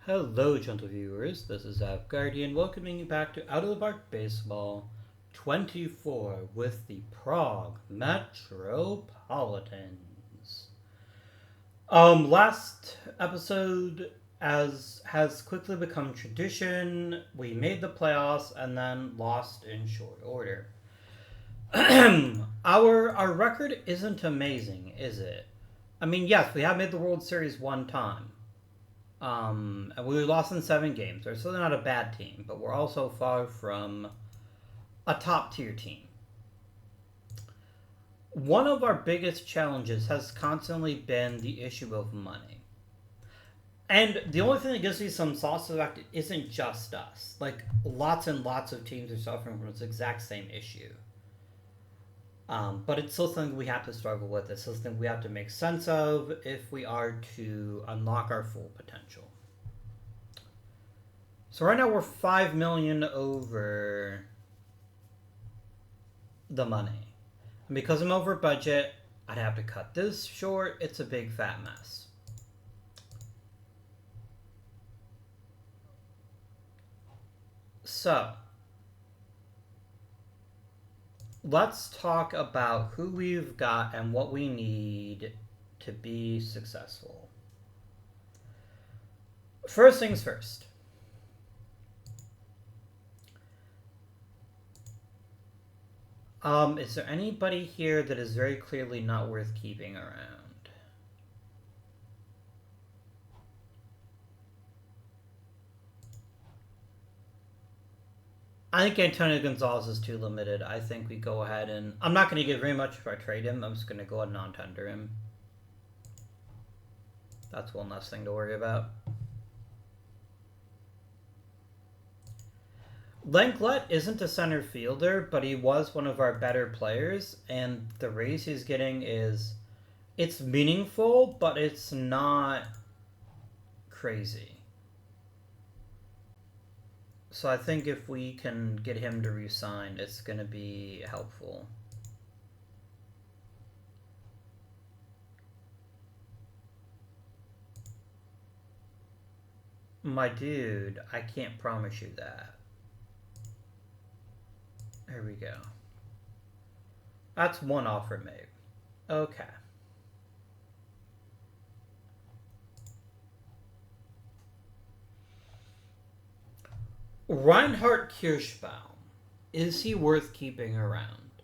Hello, gentle viewers. This is Zap Guardian welcoming you back to Out of the Park Baseball 24 with the Prague Metropolitans. Last episode, as has quickly become tradition, we made the playoffs and then lost in short order. our record isn't amazing, is it? I mean, yes, we have made the World Series one time. And we lost in 7 games. They're still not a bad team, but we're also far from a top tier team. One of our biggest challenges has constantly been the issue of money. And the only thing that gives me some sauce to the fact it isn't just us. Like, lots and lots of teams are suffering from this exact same issue. But it's still something we have to struggle with. It's still something we have to make sense of if we are to unlock our full potential. So right now we're 5 million over the money. And because I'm over budget, I'd have to cut this short. It's a big fat mess. So let's talk about who we've got and what we need to be successful. First things first. Is there anybody here that is very clearly not worth keeping around? I think Antonio Gonzalez is too limited. I think we go ahead and... I'm not going to get very much if I trade him. I'm just going to go ahead and non-tender him. That's one less thing to worry about. Langlet isn't a center fielder, but he was one of our better players, and the raise he's getting is... It's meaningful, but it's not crazy. So I think if we can get him to resign, it's going to be helpful. My dude, I can't promise you that. There we go. That's one offer made. Okay. Reinhard Kirschbaum. Is he worth keeping around?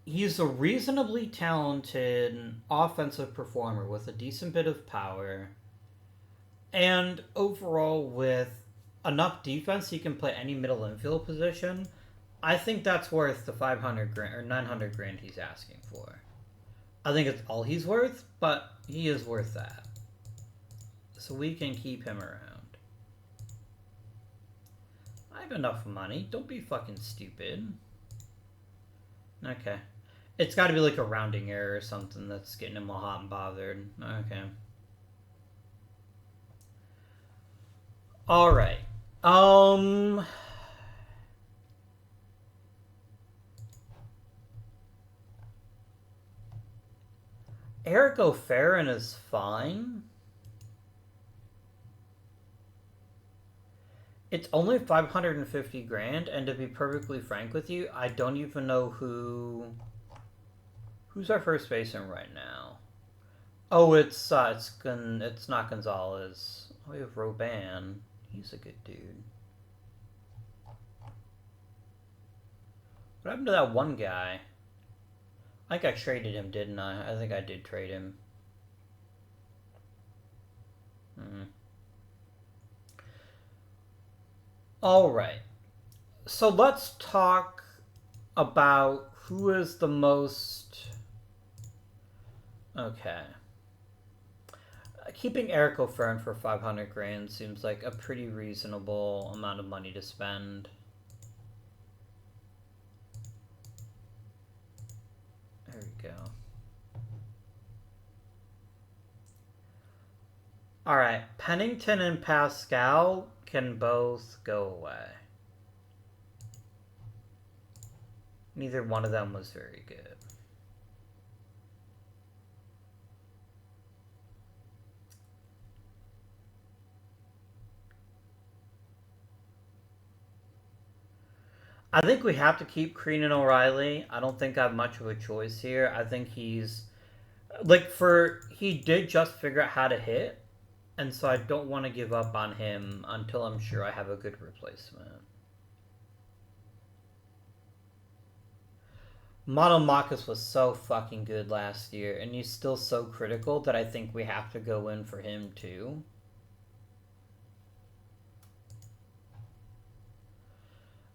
He's a reasonably talented offensive performer with a decent bit of power. And overall, with enough defense, he can play any middle infield position. I think that's worth the 500 grand or 900 grand he's asking for. I think it's all he's worth, but he is worth that. So we can keep him around. I have enough money. Don't be fucking stupid. Okay. It's got to be like a rounding error or something that's getting him all hot and bothered. Okay. All right. Eric O'Farron is fine. It's only 550 grand, and to be perfectly frank with you, I don't even know who's our first baseman right now. Oh, it's not Gonzalez. Oh, we have Robin. He's a good dude. What happened to that one guy? I think I traded him, didn't I? I think I did trade him. Alright. So let's talk about who is the most... Okay. Keeping Eric O'Farron for 500 grand seems like a pretty reasonable amount of money to spend. There we go. Alright, Pennington and Pascal can both go away. Neither one of them was very good. I think we have to keep Crean and O'Reilly. I don't think I have much of a choice here. I think he's he did just figure out how to hit, and so I don't want to give up on him until I'm sure I have a good replacement. Monomachus was so fucking good last year, and he's still so critical that I think we have to go in for him too.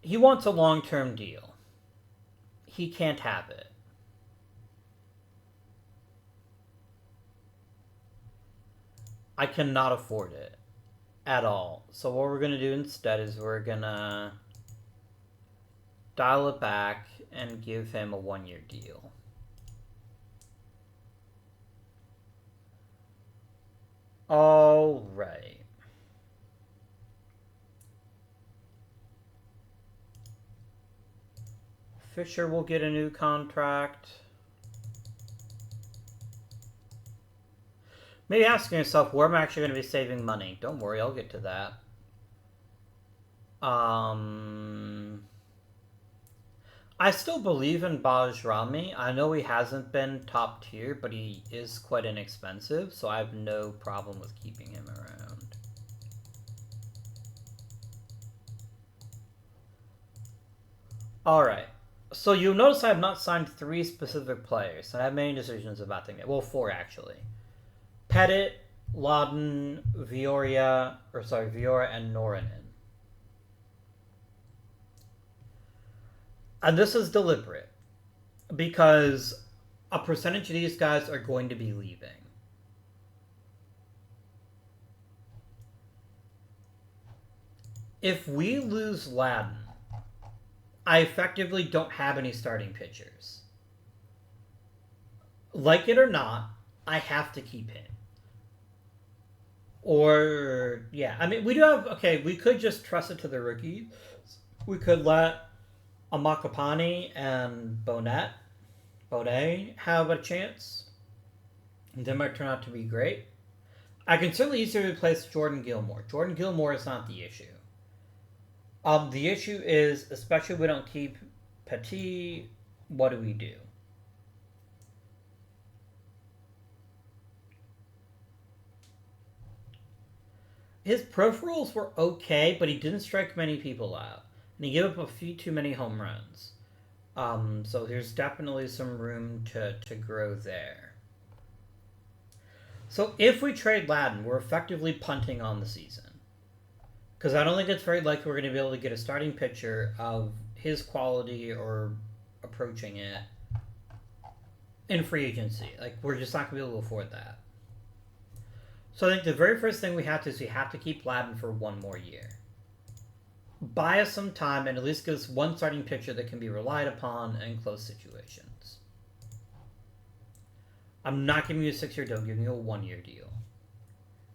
He wants a long-term deal. He can't have it. I cannot afford it at all. So what we're going to do instead is we're going to dial it back and give him a 1-year deal. All right. Fisher will get a new contract. Maybe asking yourself, where am I actually going to be saving money? Don't worry, I'll get to that. I still believe in Bajrami. I know he hasn't been top tier, but he is quite inexpensive, so I have no problem with keeping him around. Alright. So you'll notice I have not signed 3 specific players, and I have many decisions about them. Well, 4 actually. Pettit, Laden, Viora, and Norinen. And this is deliberate, because a percentage of these guys are going to be leaving. If we lose Laden, I effectively don't have any starting pitchers. Like it or not, I have to keep him. Or, yeah, I mean, we do have, okay, we could just trust it to the rookie. We could let Amakapani and Bonet have a chance. They might turn out to be great. I can certainly easily replace Jordan Gilmore. Jordan Gilmore is not the issue. The issue is, especially if we don't keep Petit, what do we do? His peripherals were okay, but he didn't strike many people out. And he gave up a few too many home runs. So there's definitely some room to grow there. So if we trade Laden, we're effectively punting on the season. Because I don't think it's very likely we're going to be able to get a starting pitcher of his quality or approaching it in free agency. Like, we're just not going to be able to afford that. So I think the very first thing we have to do is we have to keep Laden for 1 more year. Buy us some time and at least give us 1 starting pitcher that can be relied upon in close situations. I'm not giving you a 6-year deal, I'm giving you a 1-year deal.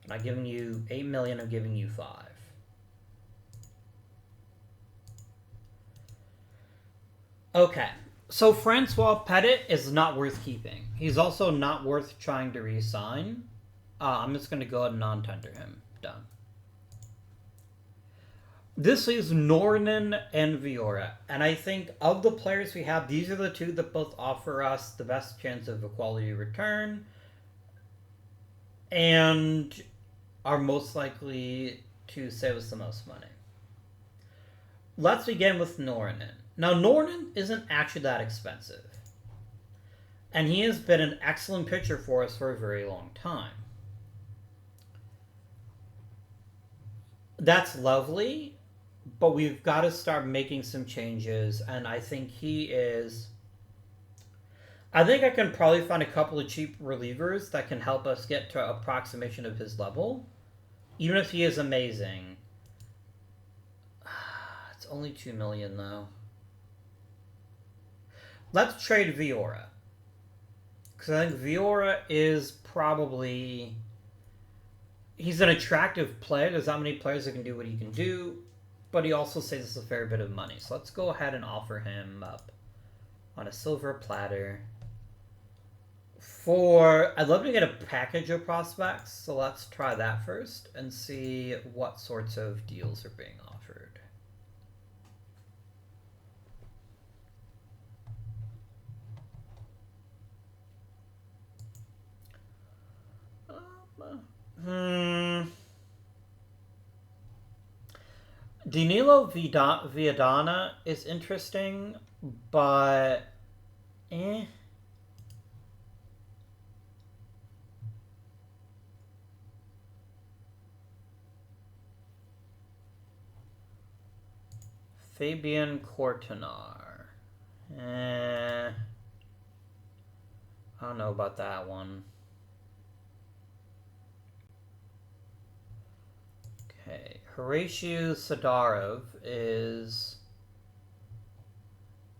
I'm not giving you $8 million, I'm giving you 5. Okay, so Francois Pettit is not worth keeping. He's also not worth trying to re-sign. I'm just going to go ahead and non-tender him. Done. This is Nornen and Viora. And I think of the players we have, these are the 2 that both offer us the best chance of a quality return and are most likely to save us the most money. Let's begin with Nornen. Now, Nornen isn't actually that expensive. And he has been an excellent pitcher for us for a very long time. That's lovely, but we've got to start making some changes, and I think he is... I think I can probably find a couple of cheap relievers that can help us get to approximation of his level. Even if he is amazing. It's only $2 million, though. Let's trade Viora. Because I think Viora is probably... He's an attractive player. There's not many players that can do what he can do. But he also saves us a fair bit of money. So let's go ahead and offer him up on a silver platter. I'd love to get a package of prospects. So let's try that first and see what sorts of deals are being offered. Hmm. Danilo Viadana is interesting, but eh. Fabian Cortinar. Eh. I don't know about that one. Okay. Horatio Sadarov is.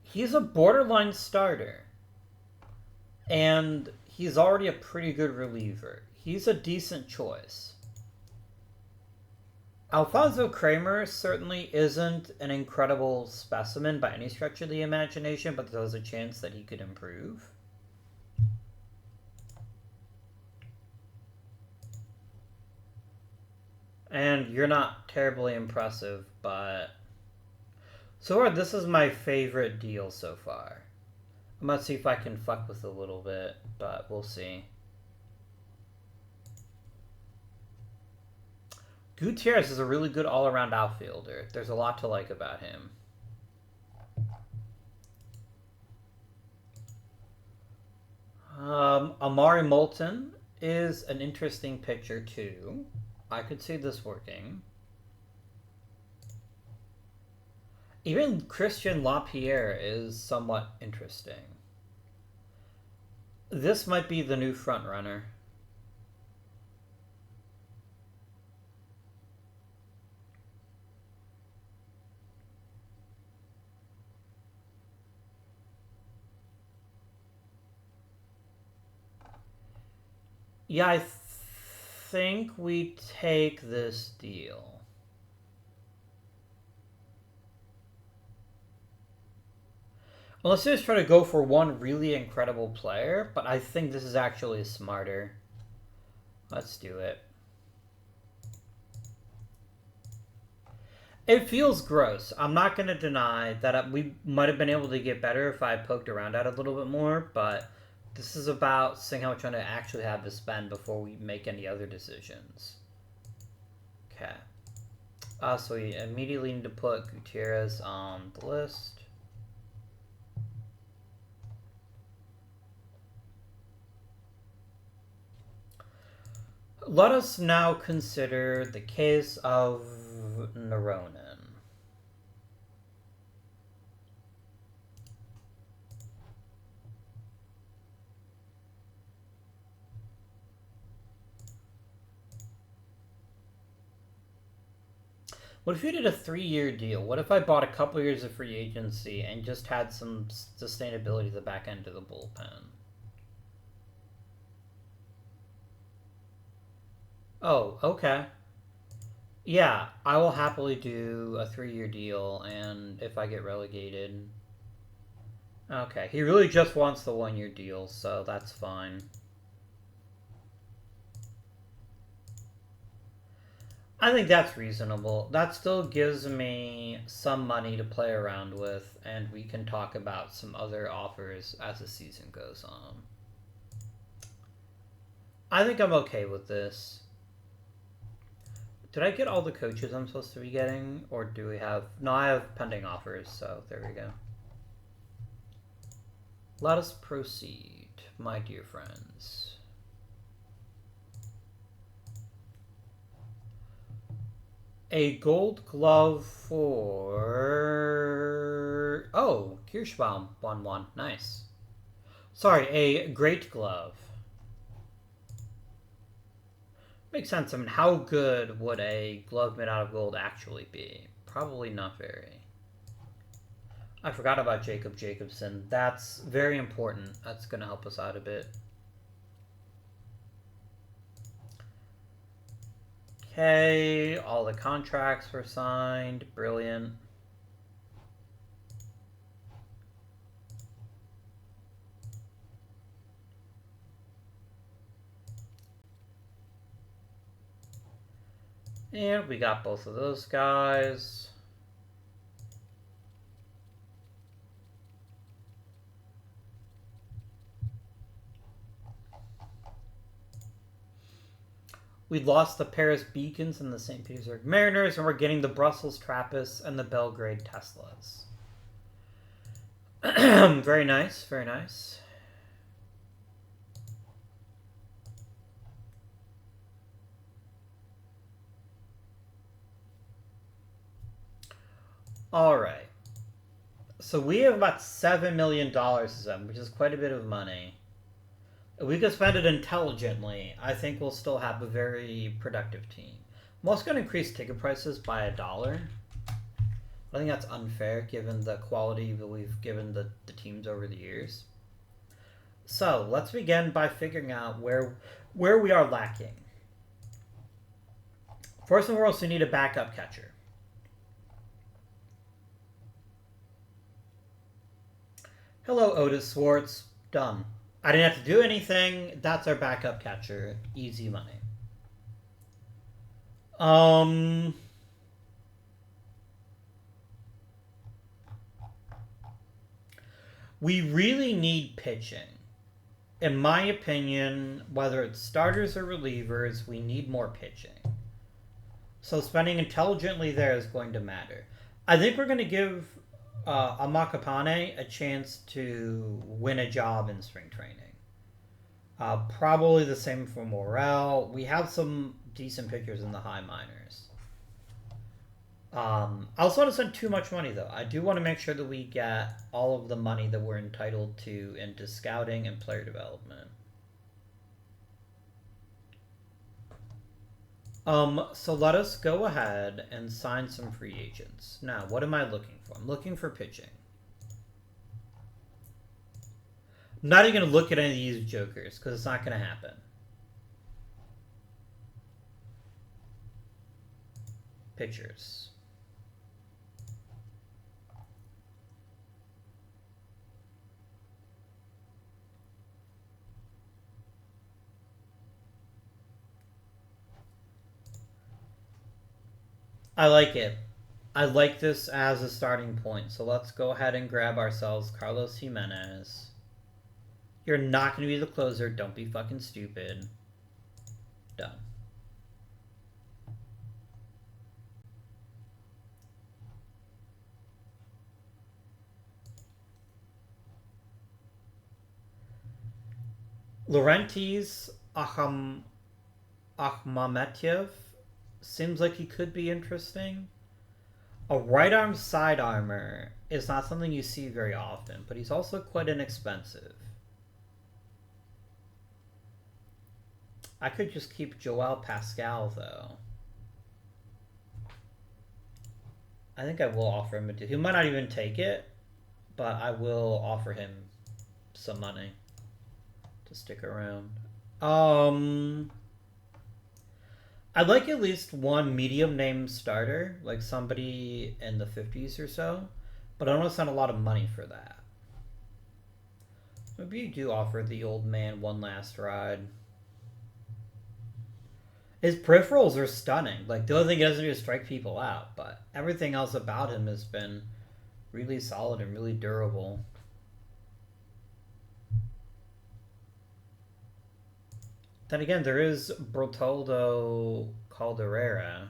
He's a borderline starter. And he's already a pretty good reliever. He's a decent choice. Alfonso Kramer certainly isn't an incredible specimen by any stretch of the imagination, but there's a chance that he could improve. And you're not terribly impressive, but so far this is my favorite deal so far. I'm gonna see if I can fuck with it a little bit, but we'll see. Gutierrez is a really good all-around outfielder. There's a lot to like about him. Amari Moulton is an interesting pitcher too. I could see this working. Even Christian LaPierre is somewhat interesting. This might be the new front runner. Yeah, I think we take this deal. Well, let's just try to go for one really incredible player, but I think this is actually smarter. Let's do it. It feels gross. I'm not going to deny that we might have been able to get better if I poked around at it a little bit more, but this is about seeing how much I'm going to actually have to spend before we make any other decisions. Okay. So we immediately need to put Gutierrez on the list. Let us now consider the case of Neuronin. What if you did a 3-year deal? What if I bought a couple years of free agency and just had some sustainability at the back end of the bullpen? Oh, okay. Yeah, I will happily do a 3-year deal, and if I get relegated. Okay, he really just wants the 1-year deal, so that's fine. I think that's reasonable. That still gives me some money to play around with, and we can talk about some other offers as the season goes on. I think I'm okay with this. Did I get all the coaches I'm supposed to be getting? Or do we have... No, I have pending offers, so there we go. Let us proceed, my dear friends. A gold glove for... Oh, Kirschbaum, 1-1. Nice. Sorry, a great glove. Makes sense. I mean, how good would a glove made out of gold actually be? Probably not very. I forgot about Jacob Jacobson. That's very important. That's going to help us out a bit. Okay, all the contracts were signed. Brilliant. And we got both of those guys. We lost the Paris Beacons and the St. Petersburg Mariners, and we're getting the Brussels Trappists and the Belgrade Teslas. Very nice, very nice. All right. So we have about $7 million to spend, which is quite a bit of money. If we could spend it intelligently, I think we'll still have a very productive team. I'm also going to increase ticket prices by $1. I think that's unfair given the quality that we've given the teams over the years. So let's begin by figuring out where we are lacking. First and foremost, we need a backup catcher. Hello, Otis Swartz. Done. I didn't have to do anything. That's our backup catcher. Easy money. We really need pitching. In my opinion, whether it's starters or relievers, we need more pitching. So spending intelligently there is going to matter. I think we're going to give Amakapane a chance to win a job in spring training. Probably the same for Morel. We have some decent pitchers in the high minors. I also want to spend too much money, though. I do want to make sure that we get all of the money that we're entitled to into scouting and player development. So let us go ahead and sign some free agents. Now, what am I looking for? I'm looking for pitching. I'm not even going to look at any of these jokers because it's not going to happen. Pitchers. I like it. I like this as a starting point. So let's go ahead and grab ourselves Carlos Jimenez. You're not going to be the closer. Don't be fucking stupid. Done. Laurentiis Akhmametyev seems like he could be interesting. A right arm side armor is not something you see very often, but he's also quite inexpensive. I could just keep Joel Pascal, though. I think I will offer him a deal. He might not even take it, but I will offer him some money to stick around. I'd like at least one medium name starter, like somebody in the 50s or so, but I don't want to spend a lot of money for that. Maybe you do offer the old man one last ride. His peripherals are stunning. Like, the only thing he doesn't do is strike people out, but everything else about him has been really solid and really durable. Then again, there is Bertoldo Calderera.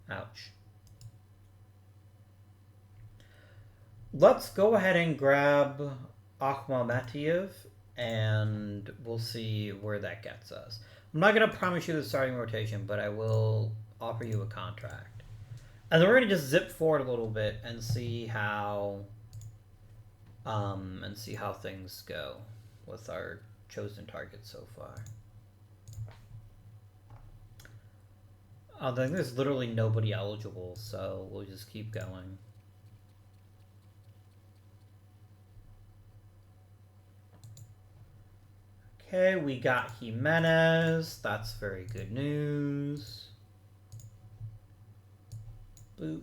Ouch. Let's go ahead and grab Akhmametyev, and we'll see where that gets us. I'm not going to promise you the starting rotation, but I will offer you a contract. And then we're going to just zip forward a little bit and see how things go with our chosen targets so far. I think there's literally nobody eligible, so we'll just keep going. Okay, we got Jimenez. That's very good news. Boop.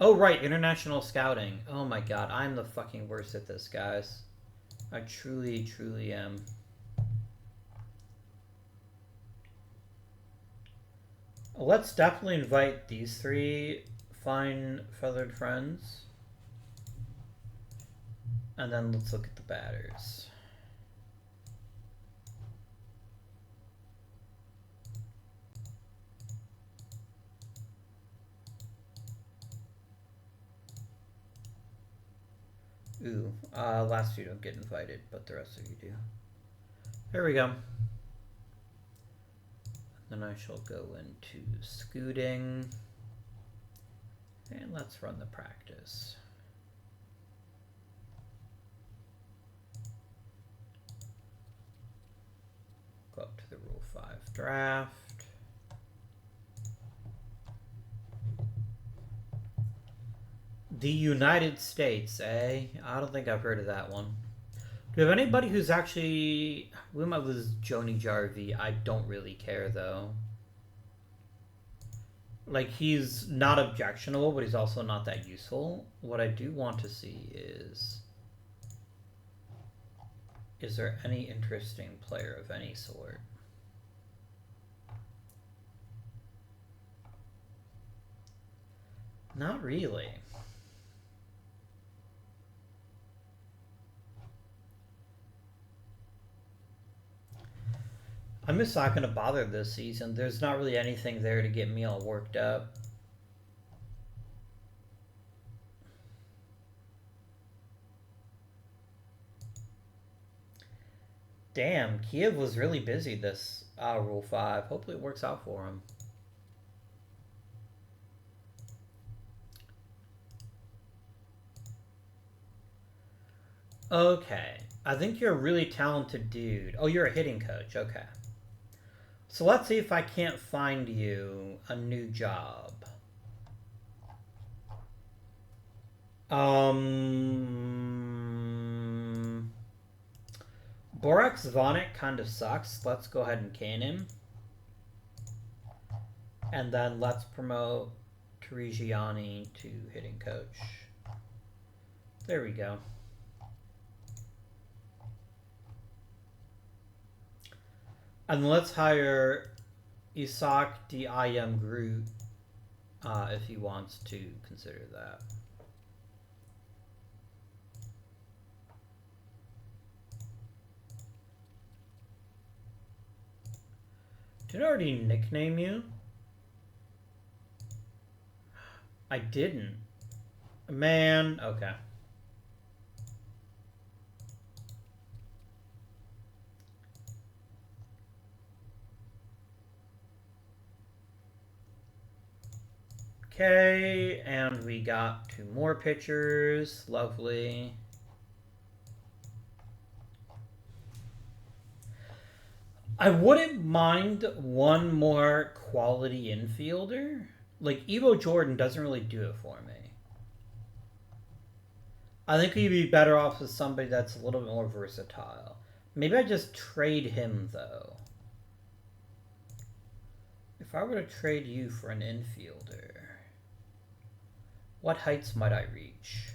Oh, right, international scouting. Oh my god, I'm the fucking worst at this, guys. I truly, truly am. Let's definitely invite these three fine feathered friends. And then let's look at the batters. Ooh, last two don't get invited, but the rest of you do. There we go. Then I shall go into scooting. And let's run the practice. Go up to the Rule 5 draft. The United States, eh? I don't think I've heard of that one. Do we have anybody who's actually... We might lose Joni Jarvi. I don't really care, though. Like, he's not objectionable, but he's also not that useful. What I do want to see is there any interesting player of any sort? Not really. I'm just not going to bother this season. There's not really anything there to get me all worked up. Damn, Kiev was really busy this Rule 5. Hopefully it works out for him. Okay, I think you're a really talented dude. Oh, you're a hitting coach. Okay. So let's see if I can't find you a new job. Borax Vonik kind of sucks. Let's go ahead and can him. And then let's promote Tarigiani to hitting coach. There we go. And let's hire Isaac D.I.M. Groot if he wants to consider that. Did I already nickname you? I didn't. Man, okay. Okay, and we got 2 more pitchers. Lovely. I wouldn't mind one more quality infielder. Like, Evo Jordan doesn't really do it for me. I think he'd be better off with somebody that's a little bit more versatile. Maybe I just trade him, though. If I were to trade you for an infielder, what heights might I reach?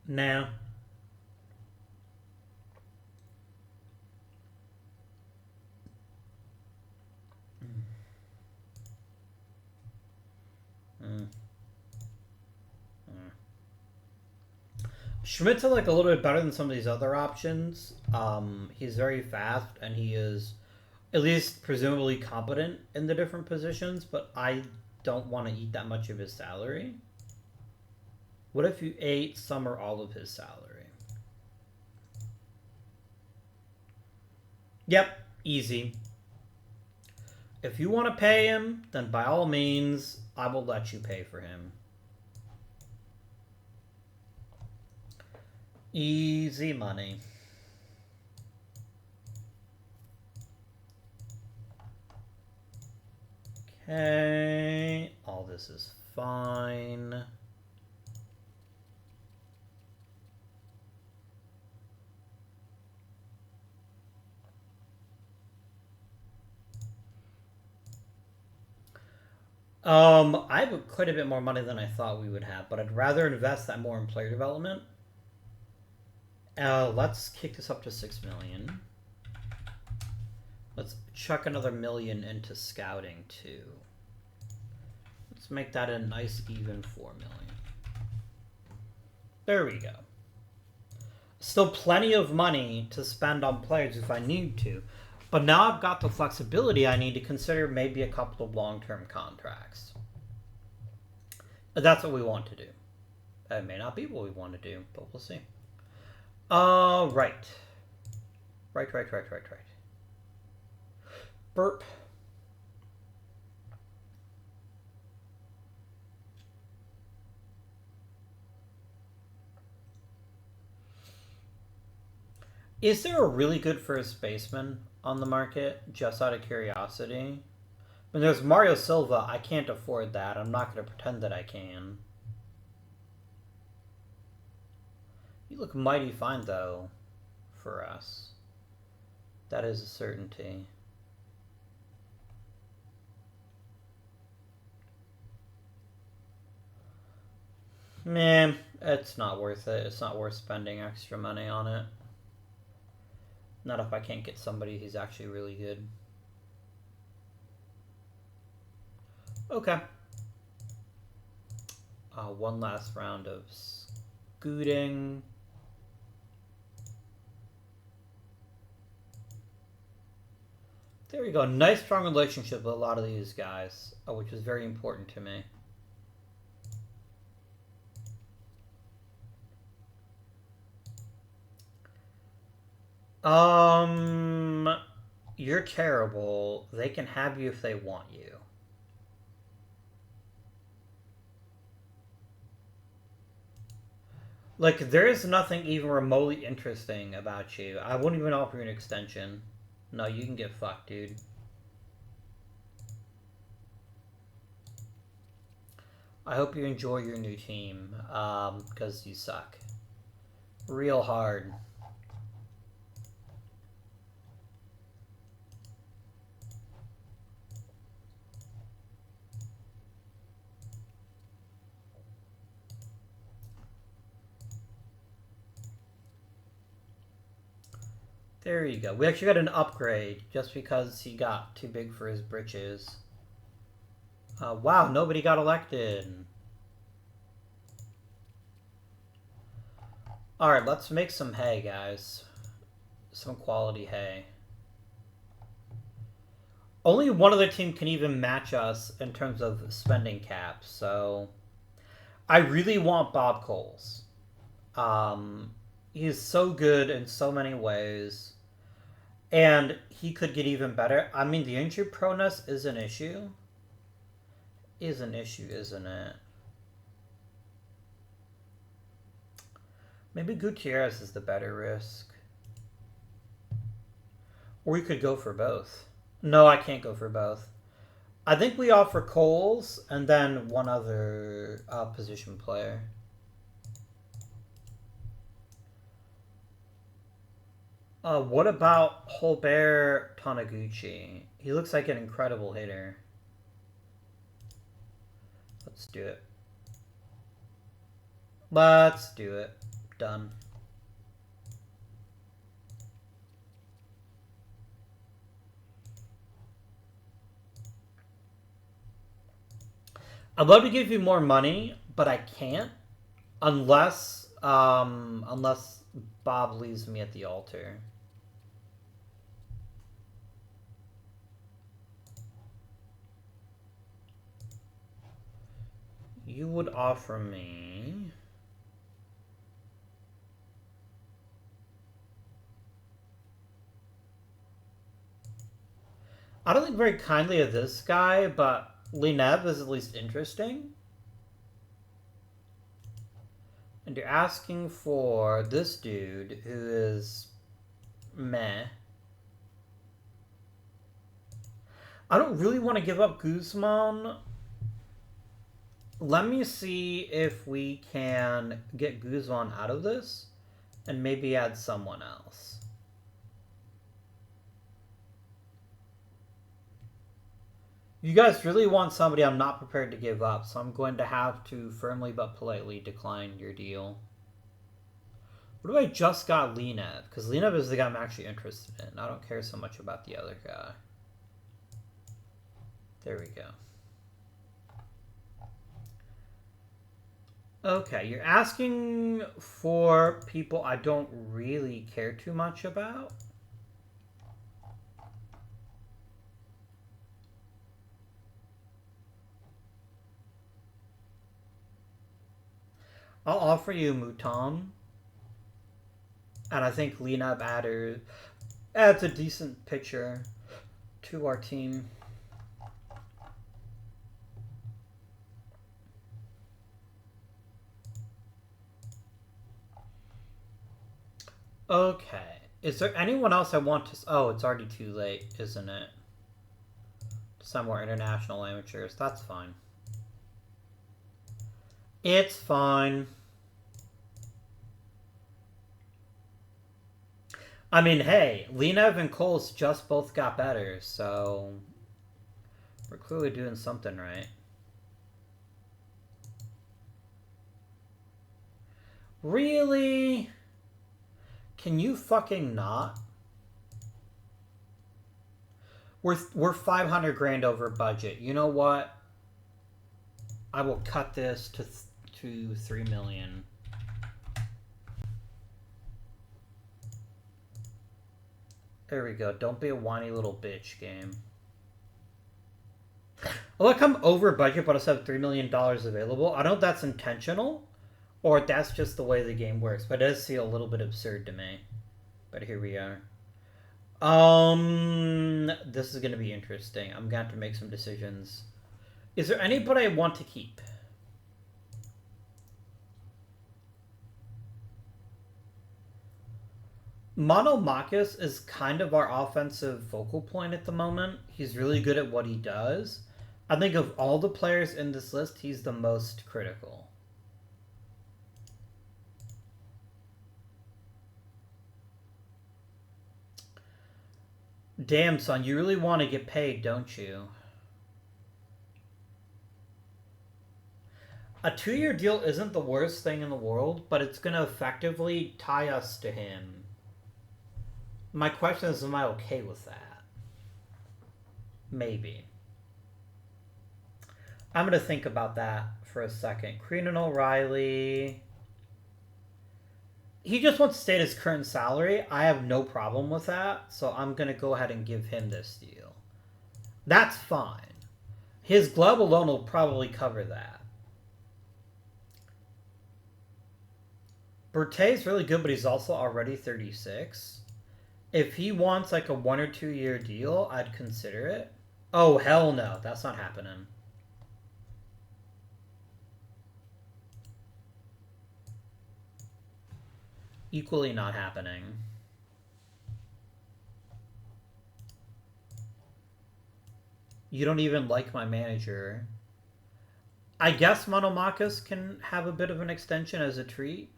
Nah. Schmidt's like a little bit better than some of these other options. He's very fast, and he is at least presumably competent in the different positions, but I don't want to eat that much of his salary. What if you ate some or all of his salary? Yep, easy. If you want to pay him, then by all means, I will let you pay for him. Easy money. Okay, all this is fine. I have quite a bit more money than I thought we would have, but I'd rather invest that more in player development. Let's kick this up to 6 million. Let's chuck another million into scouting too. Let's make that a nice even 4 million. There we go. Still plenty of money to spend on players if I need to. But now I've got the flexibility, I need to consider maybe a couple of long-term contracts. That's what we want to do. It may not be what we want to do, but we'll see. Right. Right. Burp. Is there a really good first baseman on the market, just out of curiosity? When there's Mario Silva, I can't afford that. I'm not going to pretend that I can. You look mighty fine, though, for us. That is a certainty. Man, it's not worth it. It's not worth spending extra money on it. Not if I can't get somebody who's actually really good. Okay. One last round of scooting. There we go. Nice, strong relationship with a lot of these guys, which is very important to me. You're terrible. They can have you if they want you. Like, there is nothing even remotely interesting about you. I wouldn't even offer you an extension. No, you can get fucked, dude. I hope you enjoy your new team, because you suck. Real hard. There you go. We actually got an upgrade just because he got too big for his britches. Wow, nobody got elected. Alright, let's make some hay, guys. Some quality hay. Only one other team can even match us in terms of spending caps, so... I really want Bob Coles. He's so good in so many ways. And he could get even better. I mean, the injury proneness is an issue. Is an issue, isn't it? Maybe Gutierrez is the better risk. Or we could go for both. No, I can't go for both. I think we offer Coles and then one other position player. What about Holbert Taniguchi? He looks like an incredible hitter. Let's do it. Let's do it. Done. I'd love to give you more money, but I can't unless Bob leaves me at the altar. You would offer me... I don't think very kindly of this guy, but Linev is at least interesting. And you're asking for this dude who is meh. I don't really want to give up Guzman. Let me see if we can get Guzman out of this and maybe add someone else. You guys really want somebody I'm not prepared to give up, so I'm going to have to firmly but politely decline your deal. What if I just got Lenev? Because Lenev is the guy I'm actually interested in. I don't care so much about the other guy. There we go. Okay, you're asking for people I don't really care too much about. I'll offer you Mouton. And I think Lenev adds a decent pitcher to our team. Okay. Is there anyone else I want to... Oh, it's already too late, isn't it? Some more international amateurs. That's fine. It's fine. I mean, hey, Lenev and Coles just both got better, so... We're clearly doing something right. Really? Can you fucking not? We're 500 grand over budget. You know what? I will cut this to 3 million. There we go. Don't be a whiny little bitch, game. Well, look, I'm over budget, but I still have $3 million available. I don't know if that's intentional, or that's just the way the game works, but it does feel a little bit absurd to me. But here we are. This is going to be interesting. I'm going to have to make some decisions. Is there anybody I want to keep? Monomachus is kind of our offensive focal point at the moment. He's really good at what he does. I think of all the players in this list, he's the most critical. Damn, son, you really want to get paid, don't you? A 2-year deal isn't the worst thing in the world, but it's going to effectively tie us to him. My question is, am I okay with that? Maybe. I'm going to think about that for a second. Creenan O'Reilly. He just wants to stay at his current salary. I have no problem with that, so I'm going to go ahead and give him this deal. That's fine. His glove alone will probably cover that. Bertay's really good, but he's also already 36. If he wants like a 1 or 2 year deal, I'd consider it. Oh, hell no. That's not happening. Equally not happening. You don't even like my manager. I guess Monomachus can have a bit of an extension as a treat.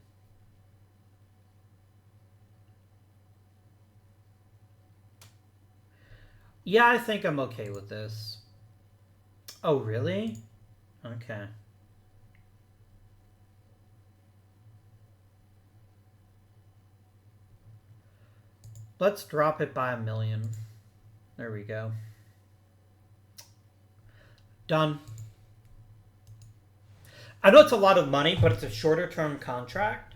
Yeah, I think I'm okay with this. Oh, really? Okay. Let's drop it by $1 million. There we go. Done. I know it's a lot of money, but it's a shorter term contract,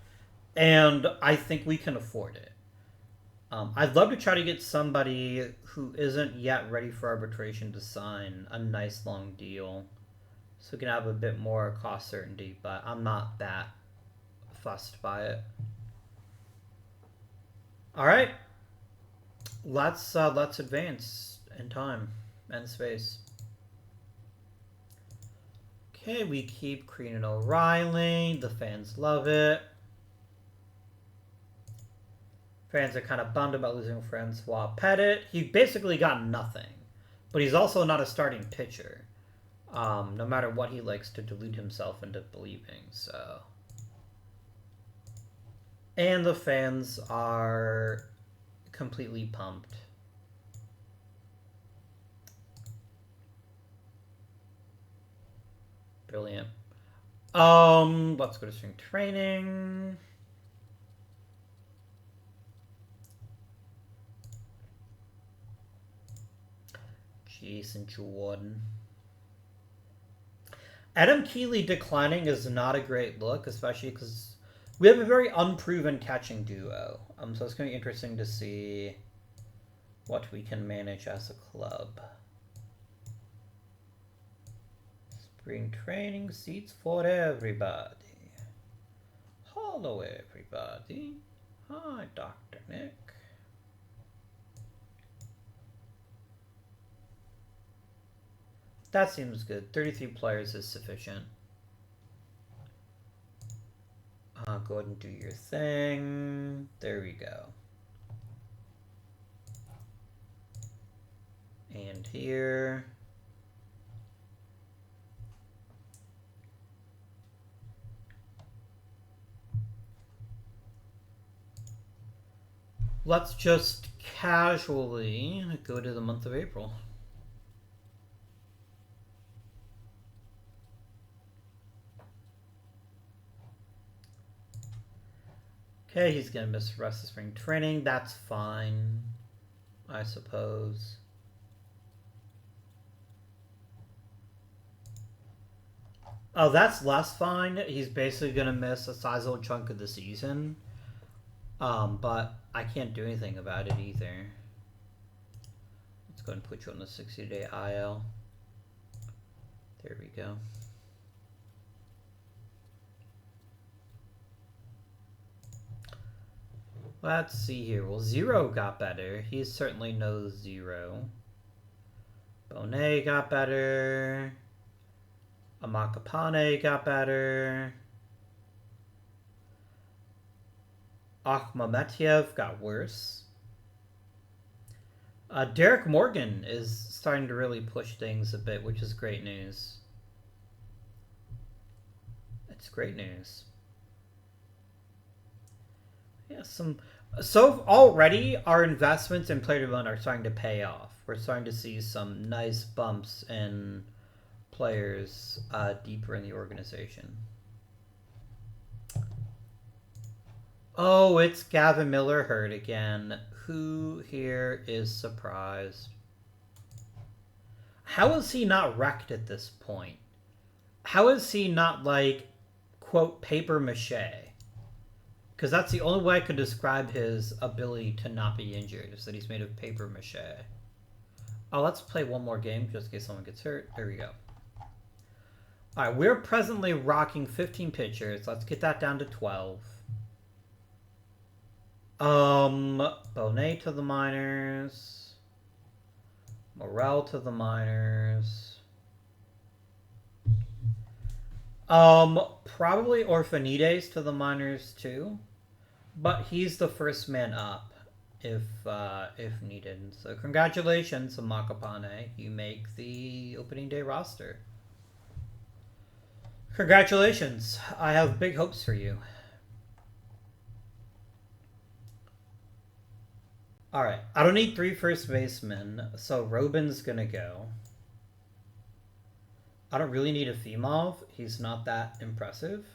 and I think we can afford it. I'd love to try to get somebody who isn't yet ready for arbitration to sign a nice long deal so we can have a bit more cost certainty, but I'm not that fussed by it. All right. Let's advance in time and space. Okay, we keep Creenan O'Reilly. The fans love it. Fans are kind of bummed about losing Francois Pettit. He basically got nothing, but he's also not a starting pitcher. No matter what he likes to delude himself into believing, so. And the fans are completely pumped. Brilliant. Let's go to string training. Jason Jordan. Adam Keeley declining is not a great look, especially because we have a very unproven catching duo. So it's going to be interesting to see what we can manage as a club. Spring training seats for everybody. Hello, everybody. Hi, Dr. Nick. That seems good. 33 players is sufficient. Go ahead and do your thing. There we go. And here. Let's just casually go to the month of April. Okay, he's going to miss the rest of spring training. That's fine, I suppose. Oh, that's less fine. He's basically going to miss a sizable chunk of the season. But I can't do anything about it either. Let's go ahead and put you on the 60-day IL. There we go. Let's see here. Well, Zero got better. He certainly knows Zero. Bonet got better. Amakapane got better. Akhmametyev got worse. Derek Morgan is starting to really push things a bit, which is great news. It's great news. Yeah, so already our investments in player development are starting to pay off. We're starting to see some nice bumps in players deeper in the organization. Oh, it's Gavin Miller hurt again. Who here is surprised? How is he not wrecked at this point? How is he not like, quote, paper mache? Because that's the only way I could describe his ability to not be injured, is that he's made of paper mache. Oh, let's play one more game just in case someone gets hurt. There we go. Alright, we're presently rocking 15 pitchers. Let's get that down to 12. Bonet to the minors. Morel to the minors. Probably Orphanides to the minors too. But he's the first man up if needed. So congratulations, Amakapane. You make the opening day roster. Congratulations. I have big hopes for you. Alright, I don't need 3 first basemen, so Robin's gonna go. I don't really need a Femov. He's not that impressive.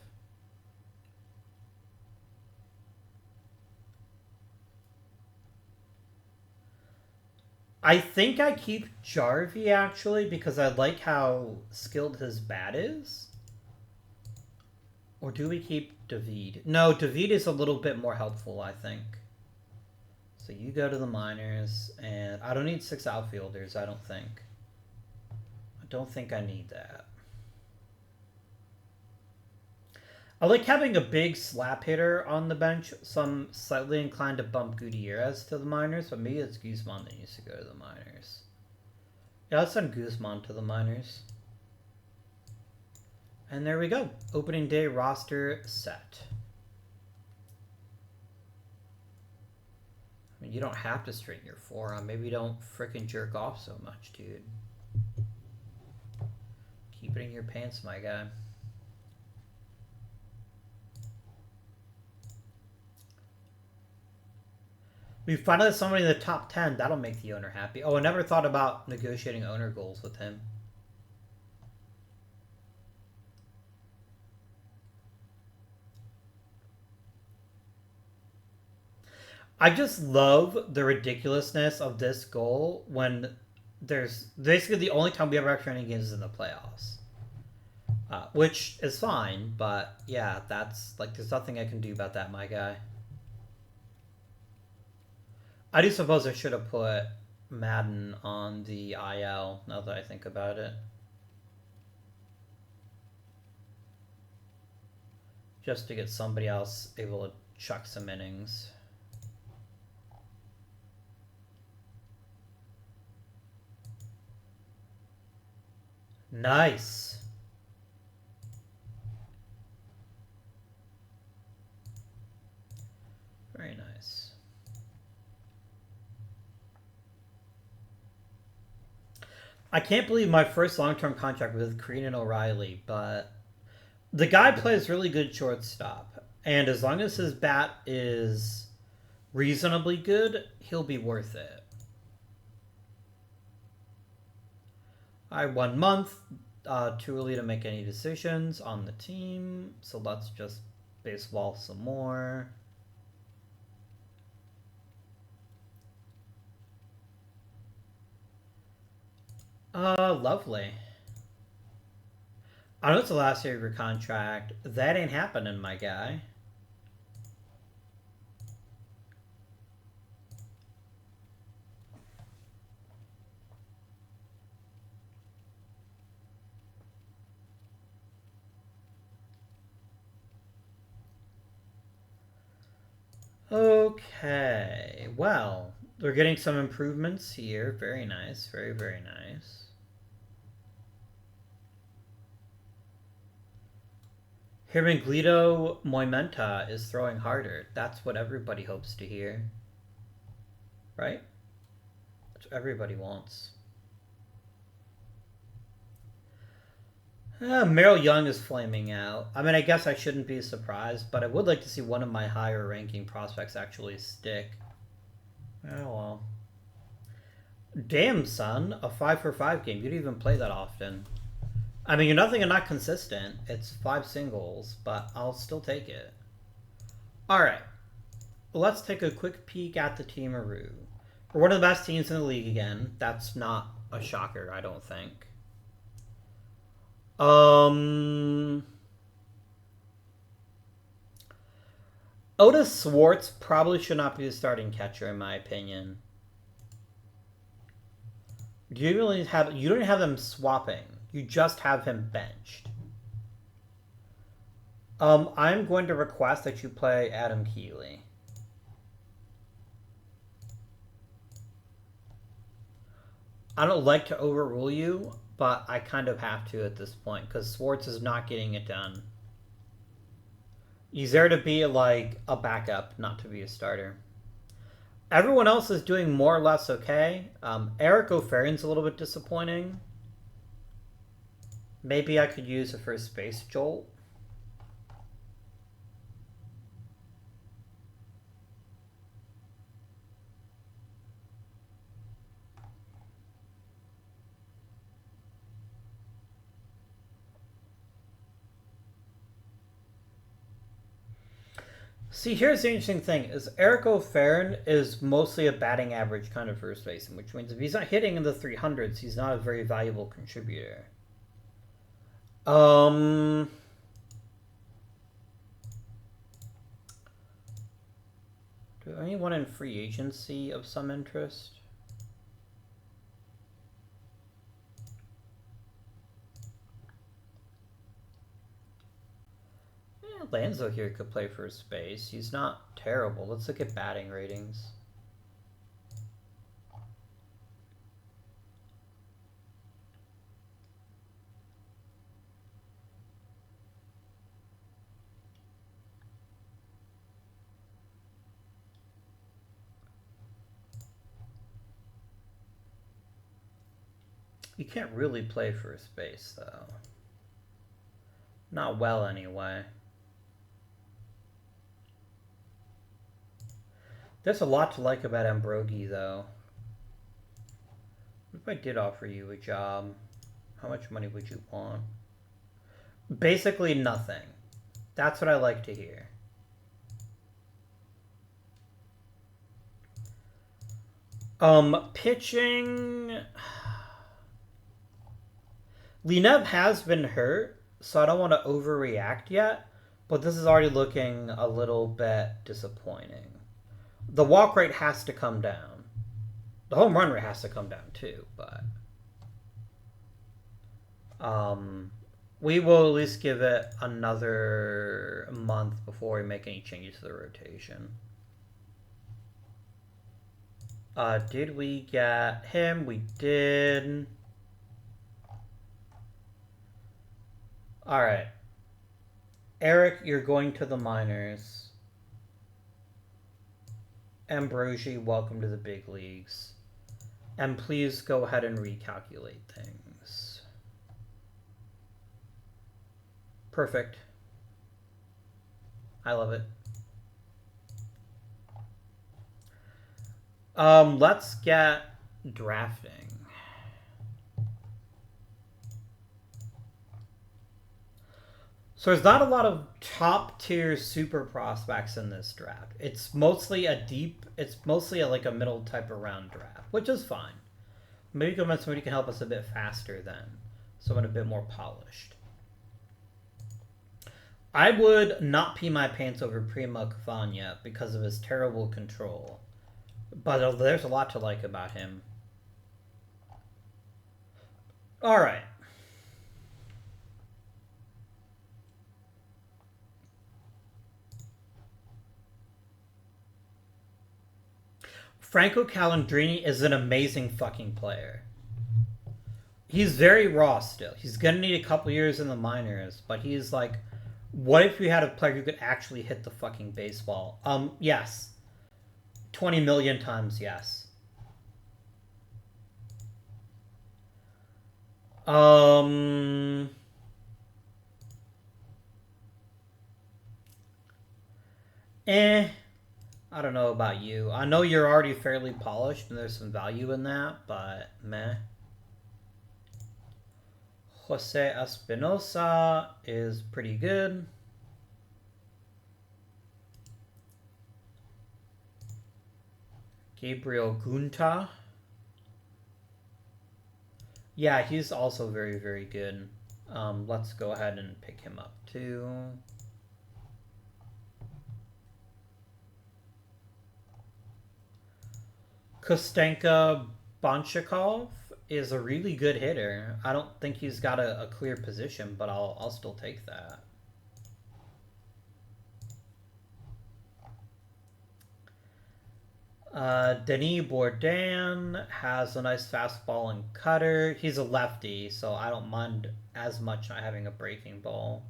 I think I keep Jarvie, actually, because I like how skilled his bat is. Or do we keep David? No, David is a little bit more helpful, I think. So you go to the minors, and I don't need 6 outfielders, I don't think. I don't think I need that. I like having a big slap hitter on the bench, so I'm slightly inclined to bump Gutierrez to the minors, but maybe it's Guzman that needs to go to the minors. Yeah, let's send Guzman to the minors. And there we go. Opening day roster set. I mean, you don't have to straighten your forearm. Maybe don't frickin' jerk off so much, dude. Keep it in your pants, my guy. We finally have somebody in the top 10. That'll make the owner happy. Oh, I never thought about negotiating owner goals with him. I just love the ridiculousness of this goal when there's basically the only time we ever actually any games is in the playoffs. Which is fine, but yeah, that's like there's nothing I can do about that, my guy. I do suppose I should have put Madden on the IL now that I think about it. Just to get somebody else able to chuck some innings. Nice. Very nice. I can't believe my first long-term contract with Crean and O'Reilly, but the guy plays really good shortstop, and as long as his bat is reasonably good, he'll be worth it. I 1 month, too early to make any decisions on the team, so let's just baseball some more. Lovely. I know it's the last year of your contract. That ain't happening, my guy. Okay, well, we're getting some improvements here. Very nice, very, very nice. Hermanglito Moimenta is throwing harder. That's what everybody hopes to hear. Right? That's what everybody wants. Merrill Young is flaming out. I mean, I guess I shouldn't be surprised, but I would like to see one of my higher ranking prospects actually stick. Oh well. Damn, son. A 5-for-5 game. You don't even play that often. I mean, you're nothing and not consistent. It's 5 singles, but I'll still take it. Alright. Let's take a quick peek at the Teamaroo. We're one of the best teams in the league again. That's not a shocker, I don't think. Otis Swartz probably should not be the starting catcher, in my opinion. You don't have them swapping. You just have him benched. I'm going to request that you play Adam Keeley. I don't like to overrule you, but I kind of have to at this point because Swartz is not getting it done. He's there to be like a backup, not to be a starter. Everyone else is doing more or less okay. Eric O'Farron's a little bit disappointing. Maybe I could use a first base jolt. See, here's the interesting thing: is Eric O'Farron is mostly a batting average kind of first baseman, which means if he's not hitting in the 300s, he's not a very valuable contributor. Do anyone in free agency of some interest? Lanzo here could play first base. He's not terrible. Let's look at batting ratings. You can't really play first base, though. Not well, anyway. There's a lot to like about Ambrogi, though. What if I did offer you a job? How much money would you want? Basically nothing. That's what I like to hear. Pitching. Linev has been hurt, so I don't want to overreact yet, but this is already looking a little bit disappointing. The walk rate has to come down. The home run rate has to come down too, but we will at least give it another month before we make any changes to the rotation. Did we get him? We did. Alright. Eric, you're going to the minors. Ambrosi, welcome to the big leagues. And please go ahead and recalculate things. Perfect. I love it. Let's get drafting. So there's not a lot of top tier super prospects in this draft. It's mostly a middle type of round draft, which is fine. Maybe somebody can help us a bit faster then. Someone a bit more polished. I would not pee my pants over Prima Cavagna because of his terrible control. But there's a lot to like about him. Alright. Franco Calandrini is an amazing fucking player. He's very raw still. He's gonna need a couple years in the minors, but he's like, what if we had a player who could actually hit the fucking baseball? Yes. 20 million times yes. I don't know about you. I know you're already fairly polished and there's some value in that, but meh. Jose Espinosa is pretty good. Gabriel Gunta. Yeah, he's also very, very good. Let's go ahead and pick him up too. Kostenka Bonchikov is a really good hitter. I don't think he's got a clear position, but I'll still take that. Denis Bourdain has a nice fastball and cutter. He's a lefty, so I don't mind as much not having a breaking ball.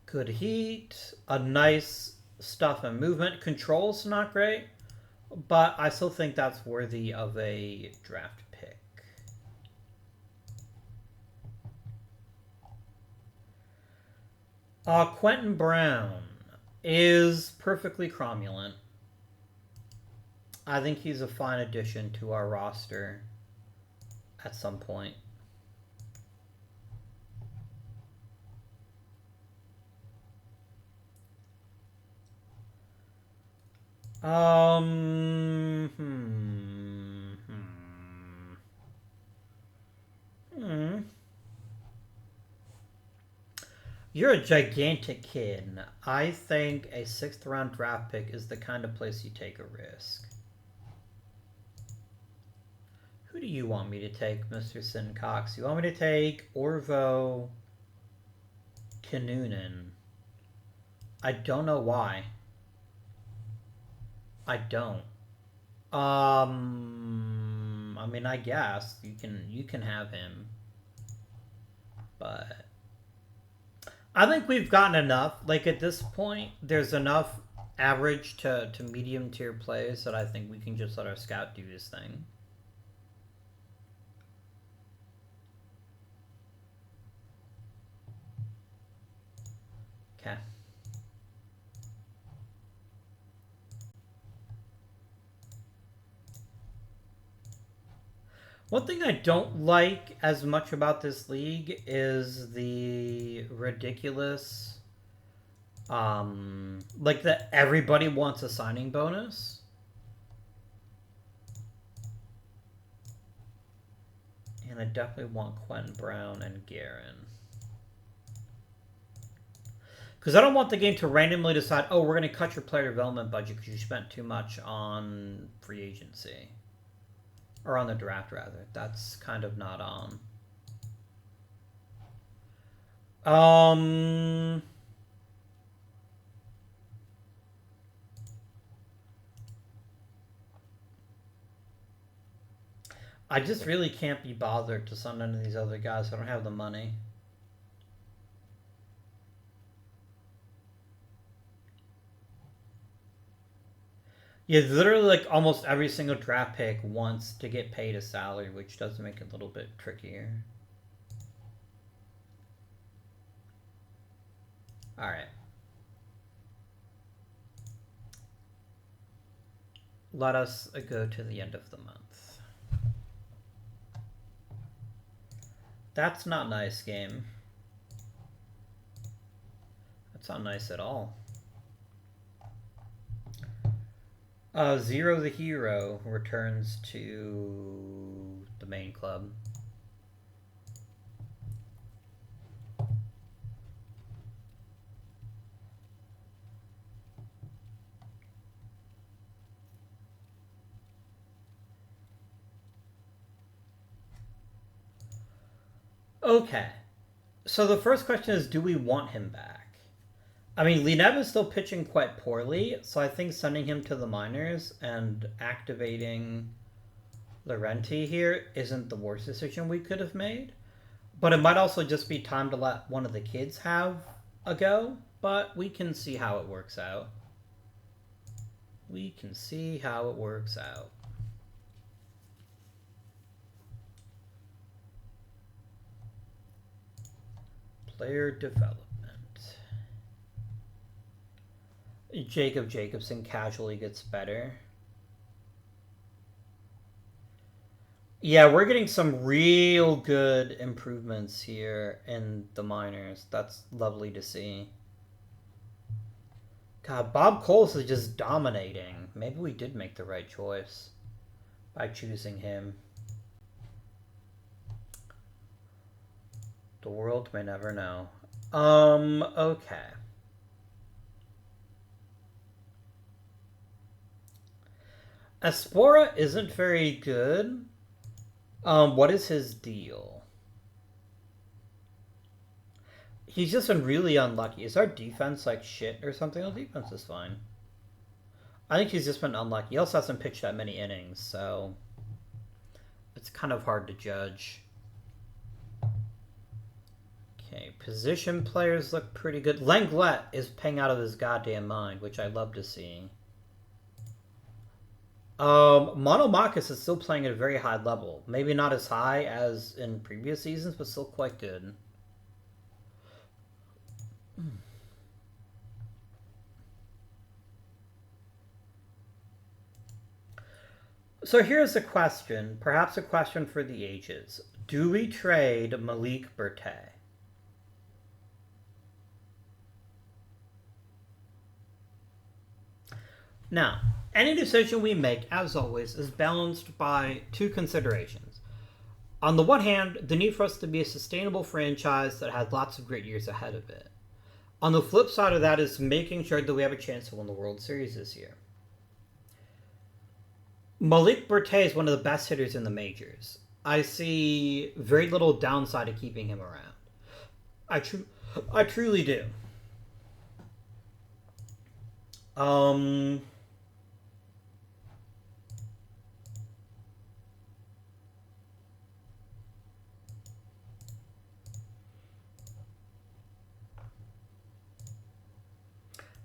Good heat, a nice stuff and movement. Control's not great, but I still think that's worthy of a draft pick. Quentin Brown is perfectly cromulent. I think he's a fine addition to our roster at some point. You're a gigantic kid. I think a 6th round draft pick is the kind of place you take a risk. Who do you want me to take, Mr. Sincox? You want me to take Orvo Kinnunen? I don't know why. I don't. I mean, I guess you can have him, but I think we've gotten enough. Like at this point, there's enough average to medium tier plays that I think we can just let our scout do his thing. Okay. One thing I don't like as much about this league is the ridiculous Like that everybody wants a signing bonus. And I definitely want Quentin Brown and Guerin. Because I don't want the game to randomly decide, oh, we're going to cut your player development budget because you spent too much on free agency. Or on the draft, rather. That's kind of not on. I just really can't be bothered to sign any of these other guys. I don't have the money. Yeah, literally, like, almost every single draft pick wants to get paid a salary, which does make it a little bit trickier. Alright. Let us go to the end of the month. That's not nice, game. That's not nice at all. Zero the Hero returns to the main club. Okay. So the first question is, do we want him back? I mean, Linev is still pitching quite poorly, so I think sending him to the minors and activating Laurenti here isn't the worst decision we could have made. But it might also just be time to let one of the kids have a go, but we can see how it works out. We can see how it works out. Player development. Jacob Jacobson casually gets better. Yeah, we're getting some real good improvements here in the minors. That's lovely to see. God, Bob Coles is just dominating. Maybe we did make the right choice by choosing him. The world may never know. Okay. Espora isn't very good. What is his deal? He's just been really unlucky. Is our defense like shit or something? Our defense is fine. I think he's just been unlucky. He also hasn't pitched that many innings, so it's kind of hard to judge. Okay, position players look pretty good. Lenglet is paying out of his goddamn mind, which I love to see. Monomachus is still playing at a very high level. Maybe not as high as in previous seasons, but still quite good. So here's a question, perhaps a question for the ages. Do we trade Malik Berthet? Now, any decision we make, as always, is balanced by two considerations. On the one hand, the need for us to be a sustainable franchise that has lots of great years ahead of it. On the flip side of that is making sure that we have a chance to win the World Series this year. Malik Berthet is one of the best hitters in the majors. I see very little downside to keeping him around. I truly do.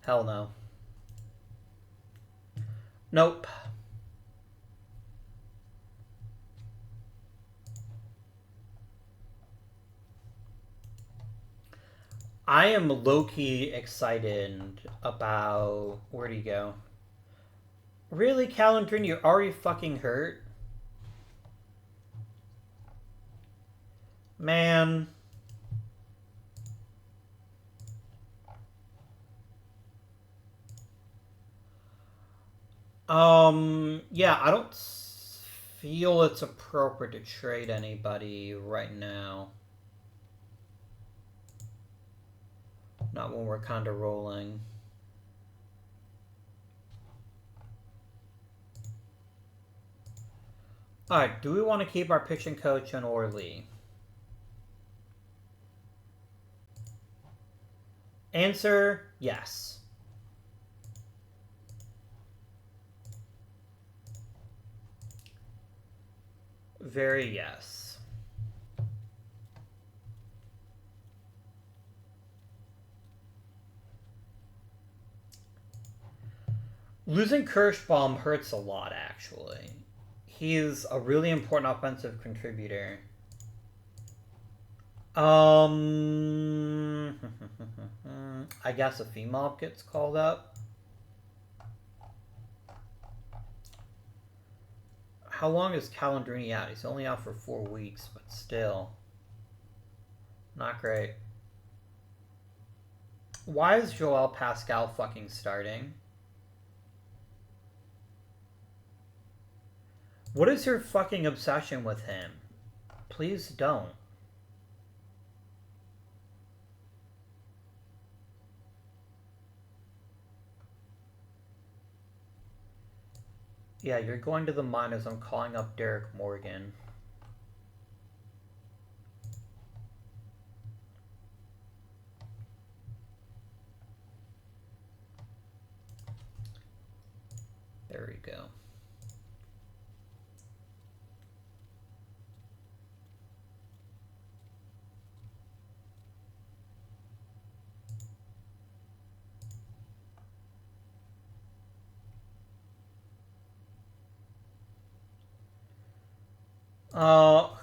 Hell no. Nope. I am low-key excited about... Where'd he go? Really, Calendrin? You're already fucking hurt? Man... Yeah, I don't feel it's appropriate to trade anybody right now. Not when we're kind of rolling. Alright, do we want to keep our pitching coach in Orly? Answer, yes. Very yes. Losing Kirschbaum hurts a lot, actually. He's a really important offensive contributor. I guess a female gets called up. How long is Calandrini out? He's only out for 4 weeks, but still. Not great. Why is Joel Pascal fucking starting? What is your fucking obsession with him? Please don't. Yeah, you're going to the minors. I'm calling up Derek Morgan. There we go.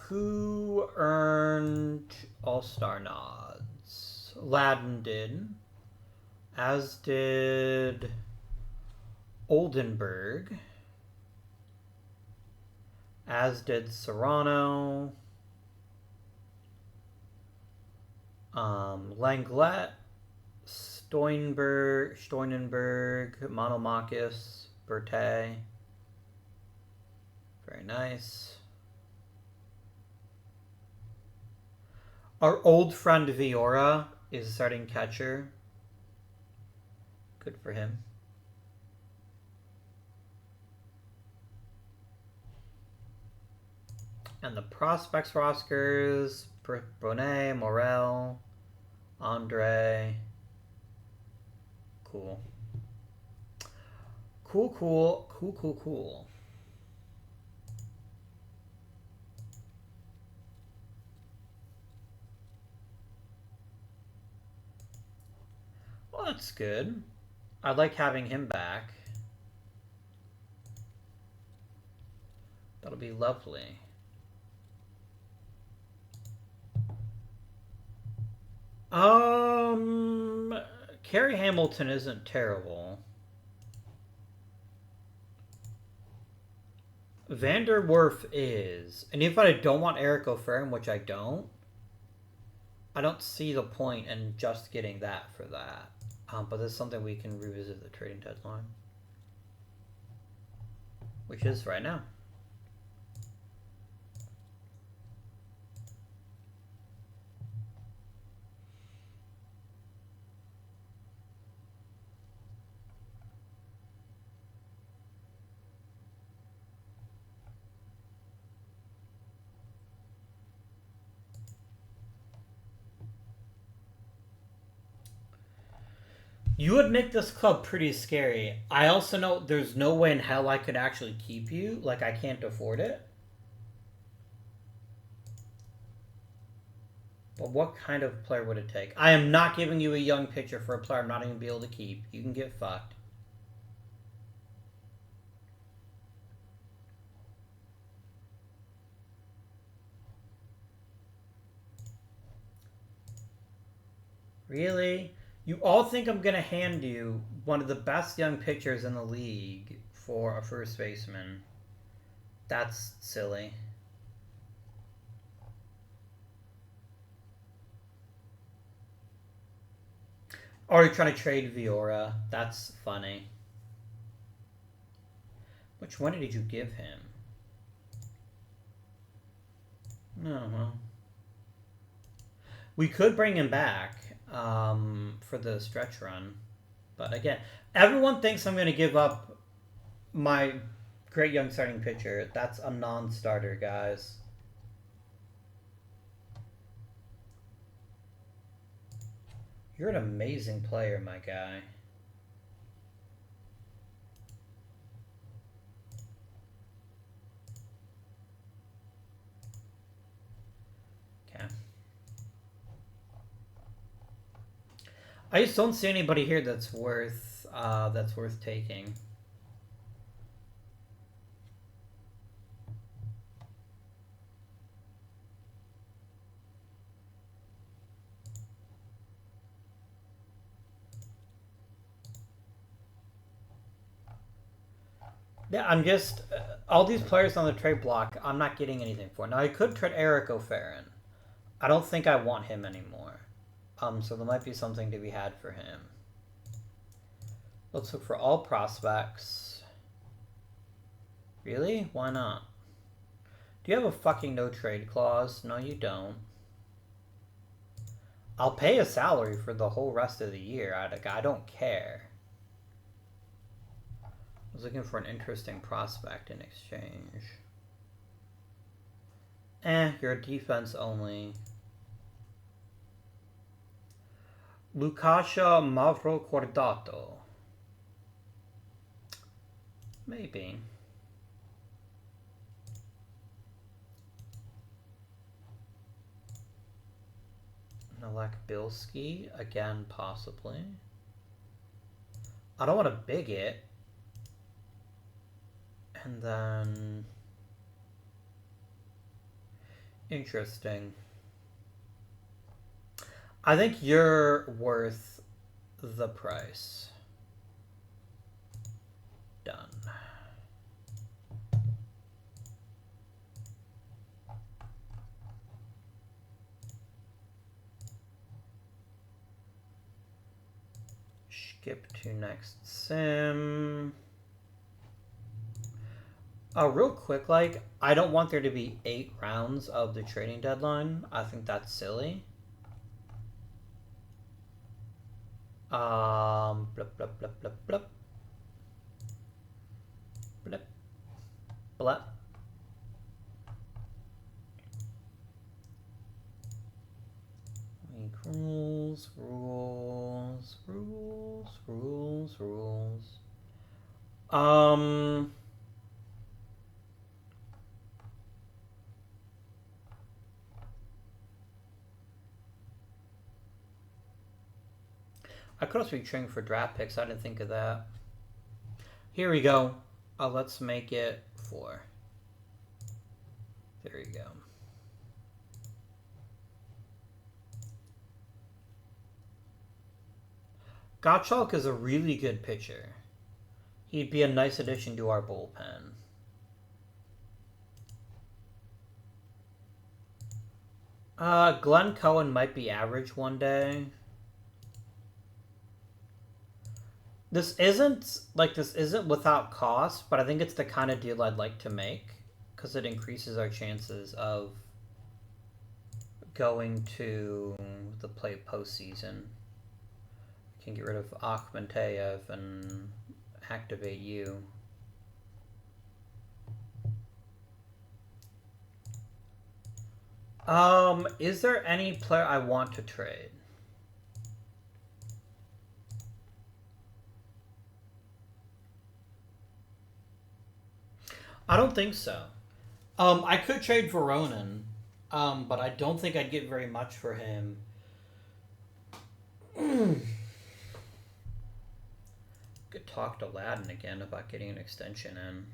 Who earned All-Star nods? Ladden did. As did Oldenburg. As did Serrano. Langlet. Steunenberg, Monomakis, Berthet. Very nice. Our old friend Viora is starting catcher. Good for him. And the prospects rosters: Brunet, Morel, Andre. Cool. Cool. Well, that's good. I like having him back. That'll be lovely. Kerry Hamilton isn't terrible. Vanderwerf is. And if I don't want Eric O'Ferrin, which I don't see the point in just getting that for that. But this is something we can revisit the trading deadline. Which is right now. You would make this club pretty scary. I also know there's no way in hell I could actually keep you. Like, I can't afford it. But what kind of player would it take? I am not giving you a young pitcher for a player I'm not even going to be able to keep. You can get fucked. Really? You all think I'm going to hand you one of the best young pitchers in the league for a first baseman. That's silly. Or you're trying to trade Viora. That's funny. Which one did you give him? No, well. We could bring him back for the stretch run. But again, everyone thinks I'm going to give up my great young starting pitcher. That's a non-starter, guys. You're an amazing player, my guy. Okay. I just don't see anybody here that's worth taking. Yeah, I'm just all these players on the trade block. I'm not getting anything for. Now I could trade Eric O'Farron. I don't think I want him anymore. So there might be something to be had for him. Let's look for all prospects. Really? Why not? Do you have a fucking no trade clause? No, you don't. I'll pay a salary for the whole rest of the year. I don't care. I was looking for an interesting prospect in exchange. You're a defense only. Lucascia Mavrocordato. Maybe. Nolak Bilski. Again, possibly. I don't want to big it. And then... Interesting. I think you're worth the price. Done. Skip to next sim. Real quick, I don't want there to be 8 rounds of the trading deadline. I think that's silly. Blip, blip, blip, blip, blip. Blip. Blip. Rules, rules, rules, rules, rules. I could also be trading for draft picks. I didn't think of that. Here we go. Let's make it 4. There you go. Gottschalk is a really good pitcher. He'd be a nice addition to our bullpen. Glenn Cohen might be average one day. This isn't without cost, but I think it's the kind of deal I'd like to make because it increases our chances of going to the postseason. Can get rid of Akhmentayev and activate you. Is there any player I want to trade? I don't think so. I could trade Voronin, but I don't think I'd get very much for him. Could talk to Ladin again about getting an extension in.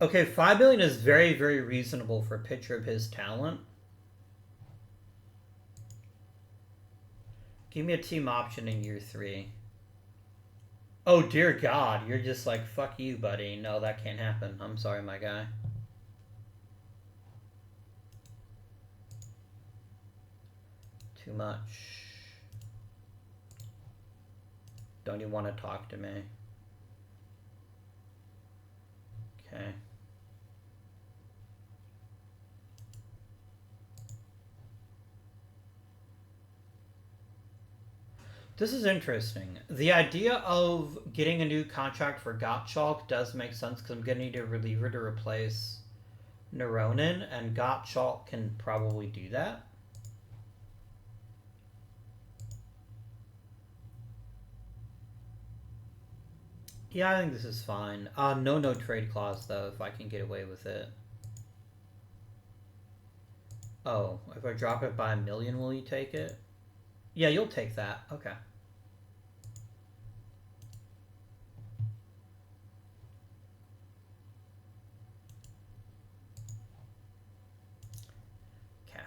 Okay, $5 million is very, very reasonable for a pitcher of his talent. Give me a team option in year 3. Oh, dear God. You're just like, fuck you, buddy. No, that can't happen. I'm sorry, my guy. Too much. Don't even want to talk to me. This is interesting. The idea of getting a new contract for Gottschalk does make sense because I'm going to need a reliever to replace Neuronin, and Gottschalk can probably do that. Yeah, I think this is fine. No trade clause, though, if I can get away with it. Oh, if I drop it by 1,000,000, will you take it? Yeah, you'll take that. Okay. Okay.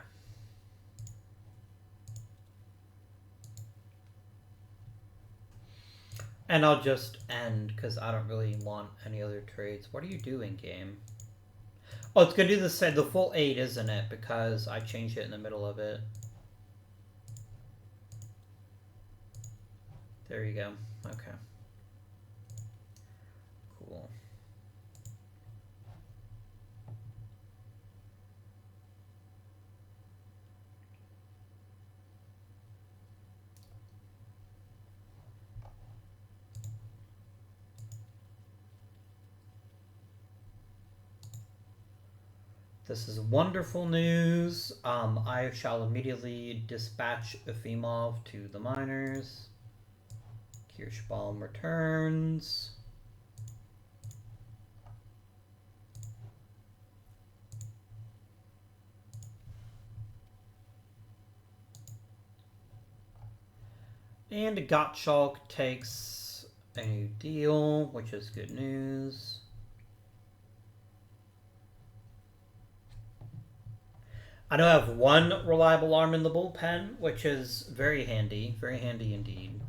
And I'll just end, because I don't really want any other trades. What are you doing, game? Oh, it's going to do the full 8, isn't it? Because I changed it in the middle of it. There you go. Okay. Cool. This is wonderful news. I shall immediately dispatch Efimov to the miners. Kirschbaum returns. And Gottschalk takes a new deal, which is good news. I know I have one reliable arm in the bullpen, which is very handy indeed.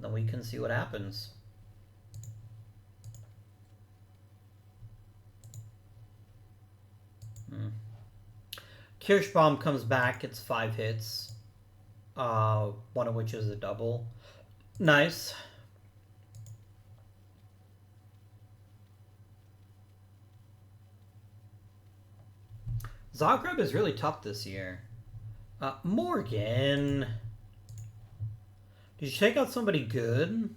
Then we can see what happens. Kirschbaum comes back, gets 5 hits, one of which is a double. Nice. Zagreb is really tough this year. Morgan. Did you take out somebody good?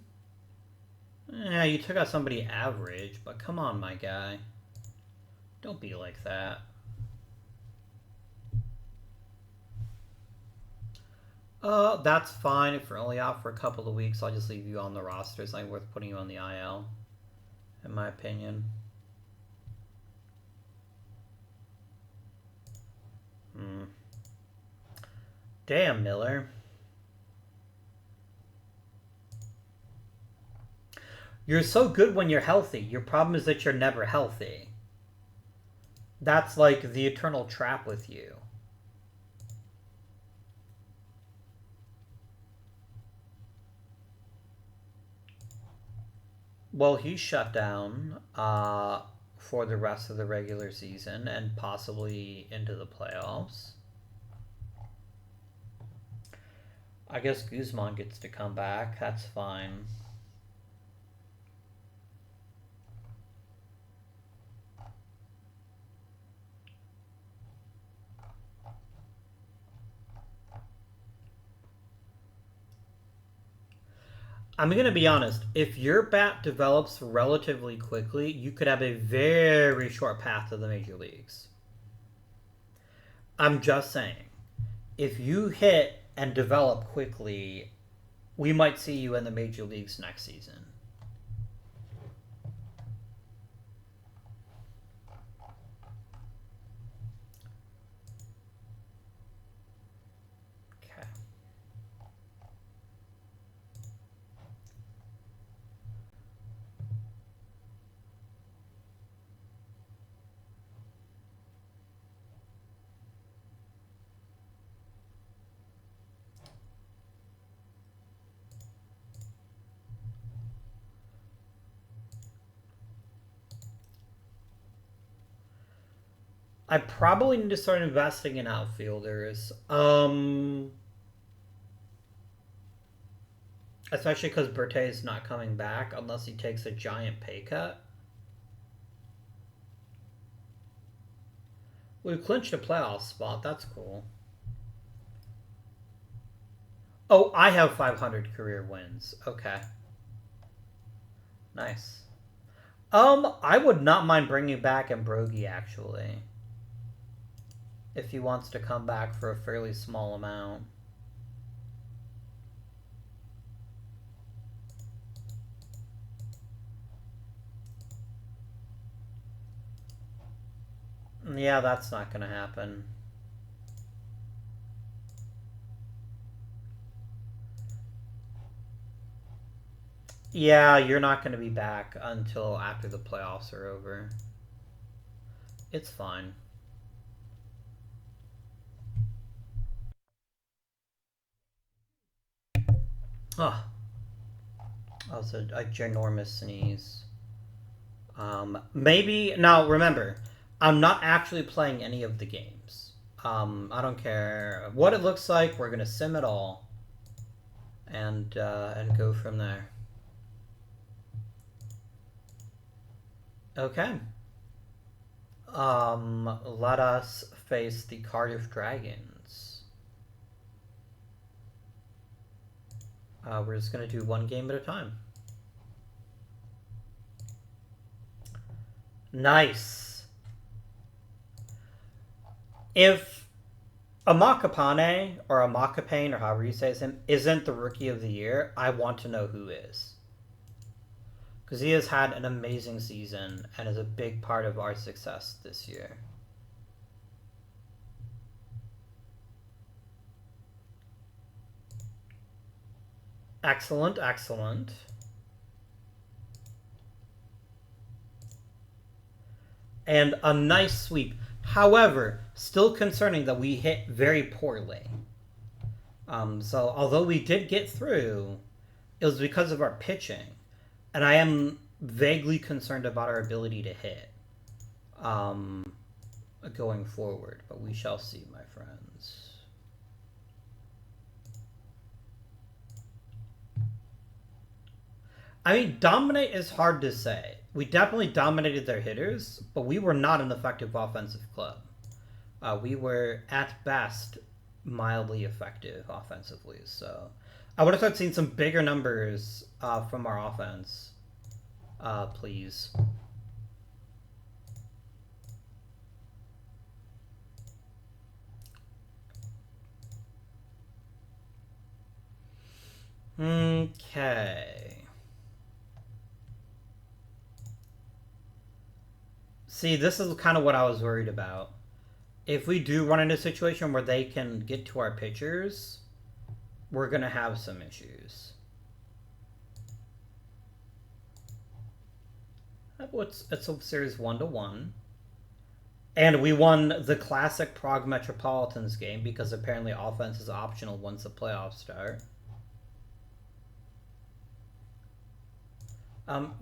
Yeah, you took out somebody average, but come on, my guy. Don't be like that. That's fine. If you're only out for a couple of weeks, I'll just leave you on the roster. It's not worth putting you on the IL, in my opinion. Damn, Miller. You're so good when you're healthy. Your problem is that you're never healthy. That's like the eternal trap with you. Well, he's shut down for the rest of the regular season and possibly into the playoffs. I guess Guzman gets to come back. That's fine. I'm going to be honest. If your bat develops relatively quickly, you could have a very short path to the major leagues. I'm just saying. If you hit and develop quickly, we might see you in the major leagues next season. Okay. I probably need to start investing in outfielders. Especially because Berthe is not coming back unless he takes a giant pay cut. We've clinched a playoff spot. That's cool. Oh, I have 500 career wins. Okay. Nice. I would not mind bringing back Ambrogi, actually. If he wants to come back for a fairly small amount. Yeah, that's not gonna happen. Yeah, you're not gonna be back until after the playoffs are over. It's fine. Oh, that was a ginormous sneeze. Maybe now remember, I'm not actually playing any of the games. I don't care what it looks like. We're gonna sim it all, and go from there. Okay. Let us face the Cardiff Dragons. We're just gonna do one game at a time. Nice. If Amakapane or Amakapane or however you say his name isn't the rookie of the year, I want to know who is. Because he has had an amazing season and is a big part of our success this year. Excellent, excellent. And a nice sweep. However, still concerning that we hit very poorly. So although we did get through, it was because of our pitching. And I am vaguely concerned about our ability to hit going forward. But we shall see, my friends. I mean, dominate is hard to say. We definitely dominated their hitters, but we were not an effective offensive club. We were, at best, mildly effective offensively. So I would have started seeing some bigger numbers from our offense. Please. Okay. See, this is kind of what I was worried about. If we do run into a situation where they can get to our pitchers, we're going to have some issues. It's a series 1-1. And we won the classic Prague Metropolitans game because apparently offense is optional once the playoffs start.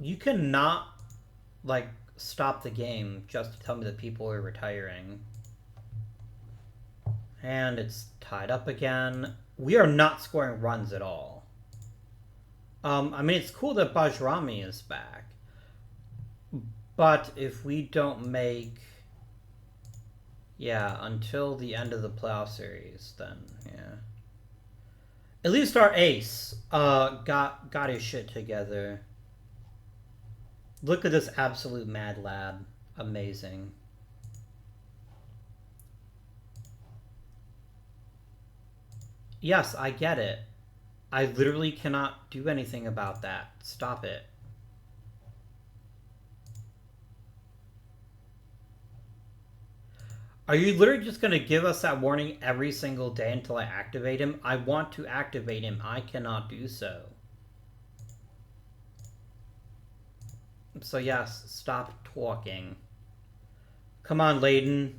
You cannot, like, stop the game just to tell me that people are retiring. And it's tied up again. We are not scoring runs at all. I mean, it's cool that Bajrami is back. But if we don't make... Yeah, until the end of the playoff series, then, yeah. At least our ace got his shit together. Look at this absolute mad lad. Amazing. Yes, I get it. I literally cannot do anything about that. Stop it. Are you literally just going to give us that warning every single day until I activate him? I want to activate him. I cannot do so. So yes, stop talking. Come on, Layden.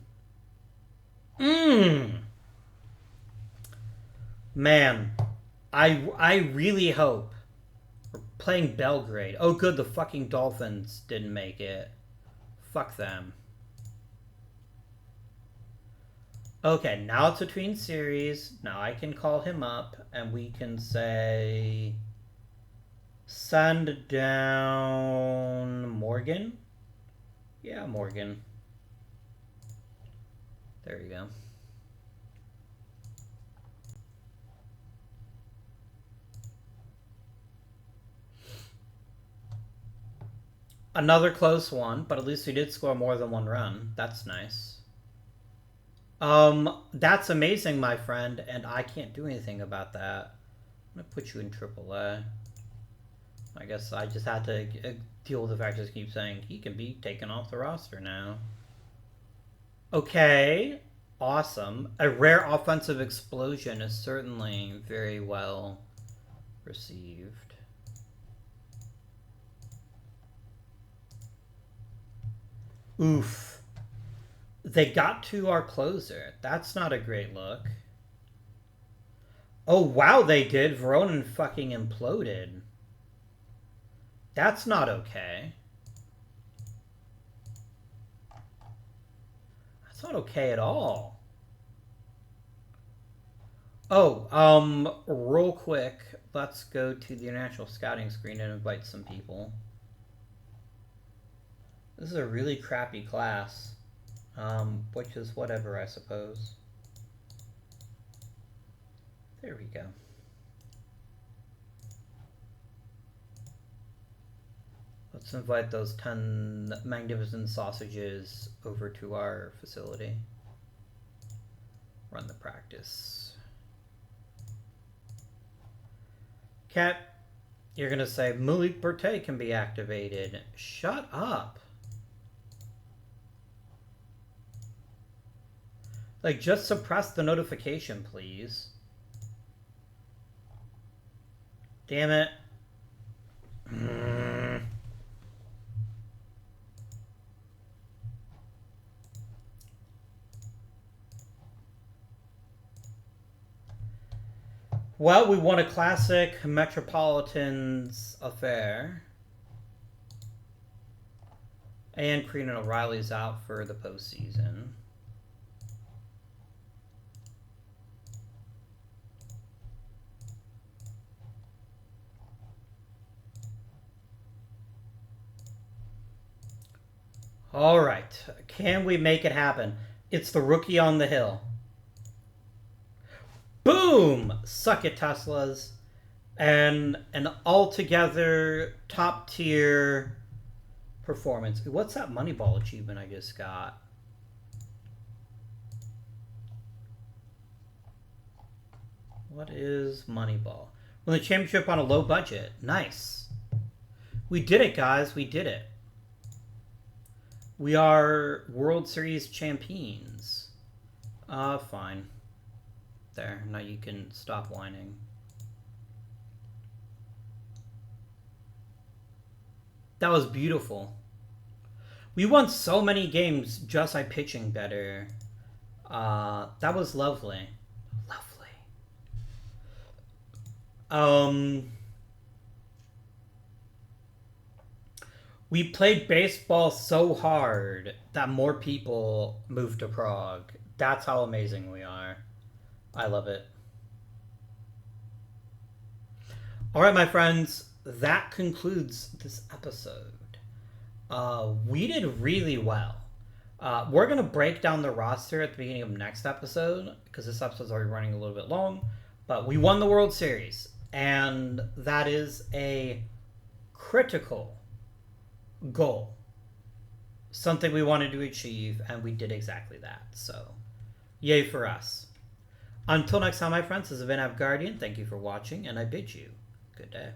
Man, I really hope. We're playing Belgrade. Oh good, the fucking Dolphins didn't make it. Fuck them. Okay, now it's between series. Now I can call him up and we can say... Send down Morgan? Yeah, Morgan. There you go. Another close one, but at least we did score more than one run. That's nice. That's amazing, my friend, and I can't do anything about that. I'm gonna put you in AAA. I guess I just had to deal with the fact that I keep saying he can be taken off the roster now. Okay, awesome. A rare offensive explosion is certainly very well received. Oof. They got to our closer. That's not a great look. Oh, wow, they did. Veronin fucking imploded. That's not okay. That's not okay at all. Oh, real quick, let's go to the international scouting screen and invite some people. This is a really crappy class, which is whatever, I suppose. There we go. Let's invite those 10 magnificent sausages over to our facility. Run the practice. Cat, you're gonna say Malik Bertay can be activated. Shut up. Like, just suppress the notification, please. Damn it. Well, we won a classic Metropolitans affair. And Crean O'Reilly's out for the postseason. All right. Can we make it happen? It's the rookie on the hill. Boom! Suck it, Teslas. And an altogether top tier performance. What's that Moneyball achievement I just got? What is Moneyball? Win the championship on a low budget. Nice. We did it, guys. We did it. We are World Series champions. Fine. There, now you can stop whining. That was beautiful. We won so many games just by pitching better. That was lovely. Lovely. We played baseball so hard that more people moved to Prague. That's how amazing we are. I love it. All right, my friends, that concludes this episode. We did really well. We're going to break down the roster at the beginning of next episode because this episode's already running a little bit long. But we won the World Series, and that is a critical goal. Something we wanted to achieve, and we did exactly that. So, yay for us. Until next time, my friends, this has been Guardian. Thank you for watching, and I bid you good day.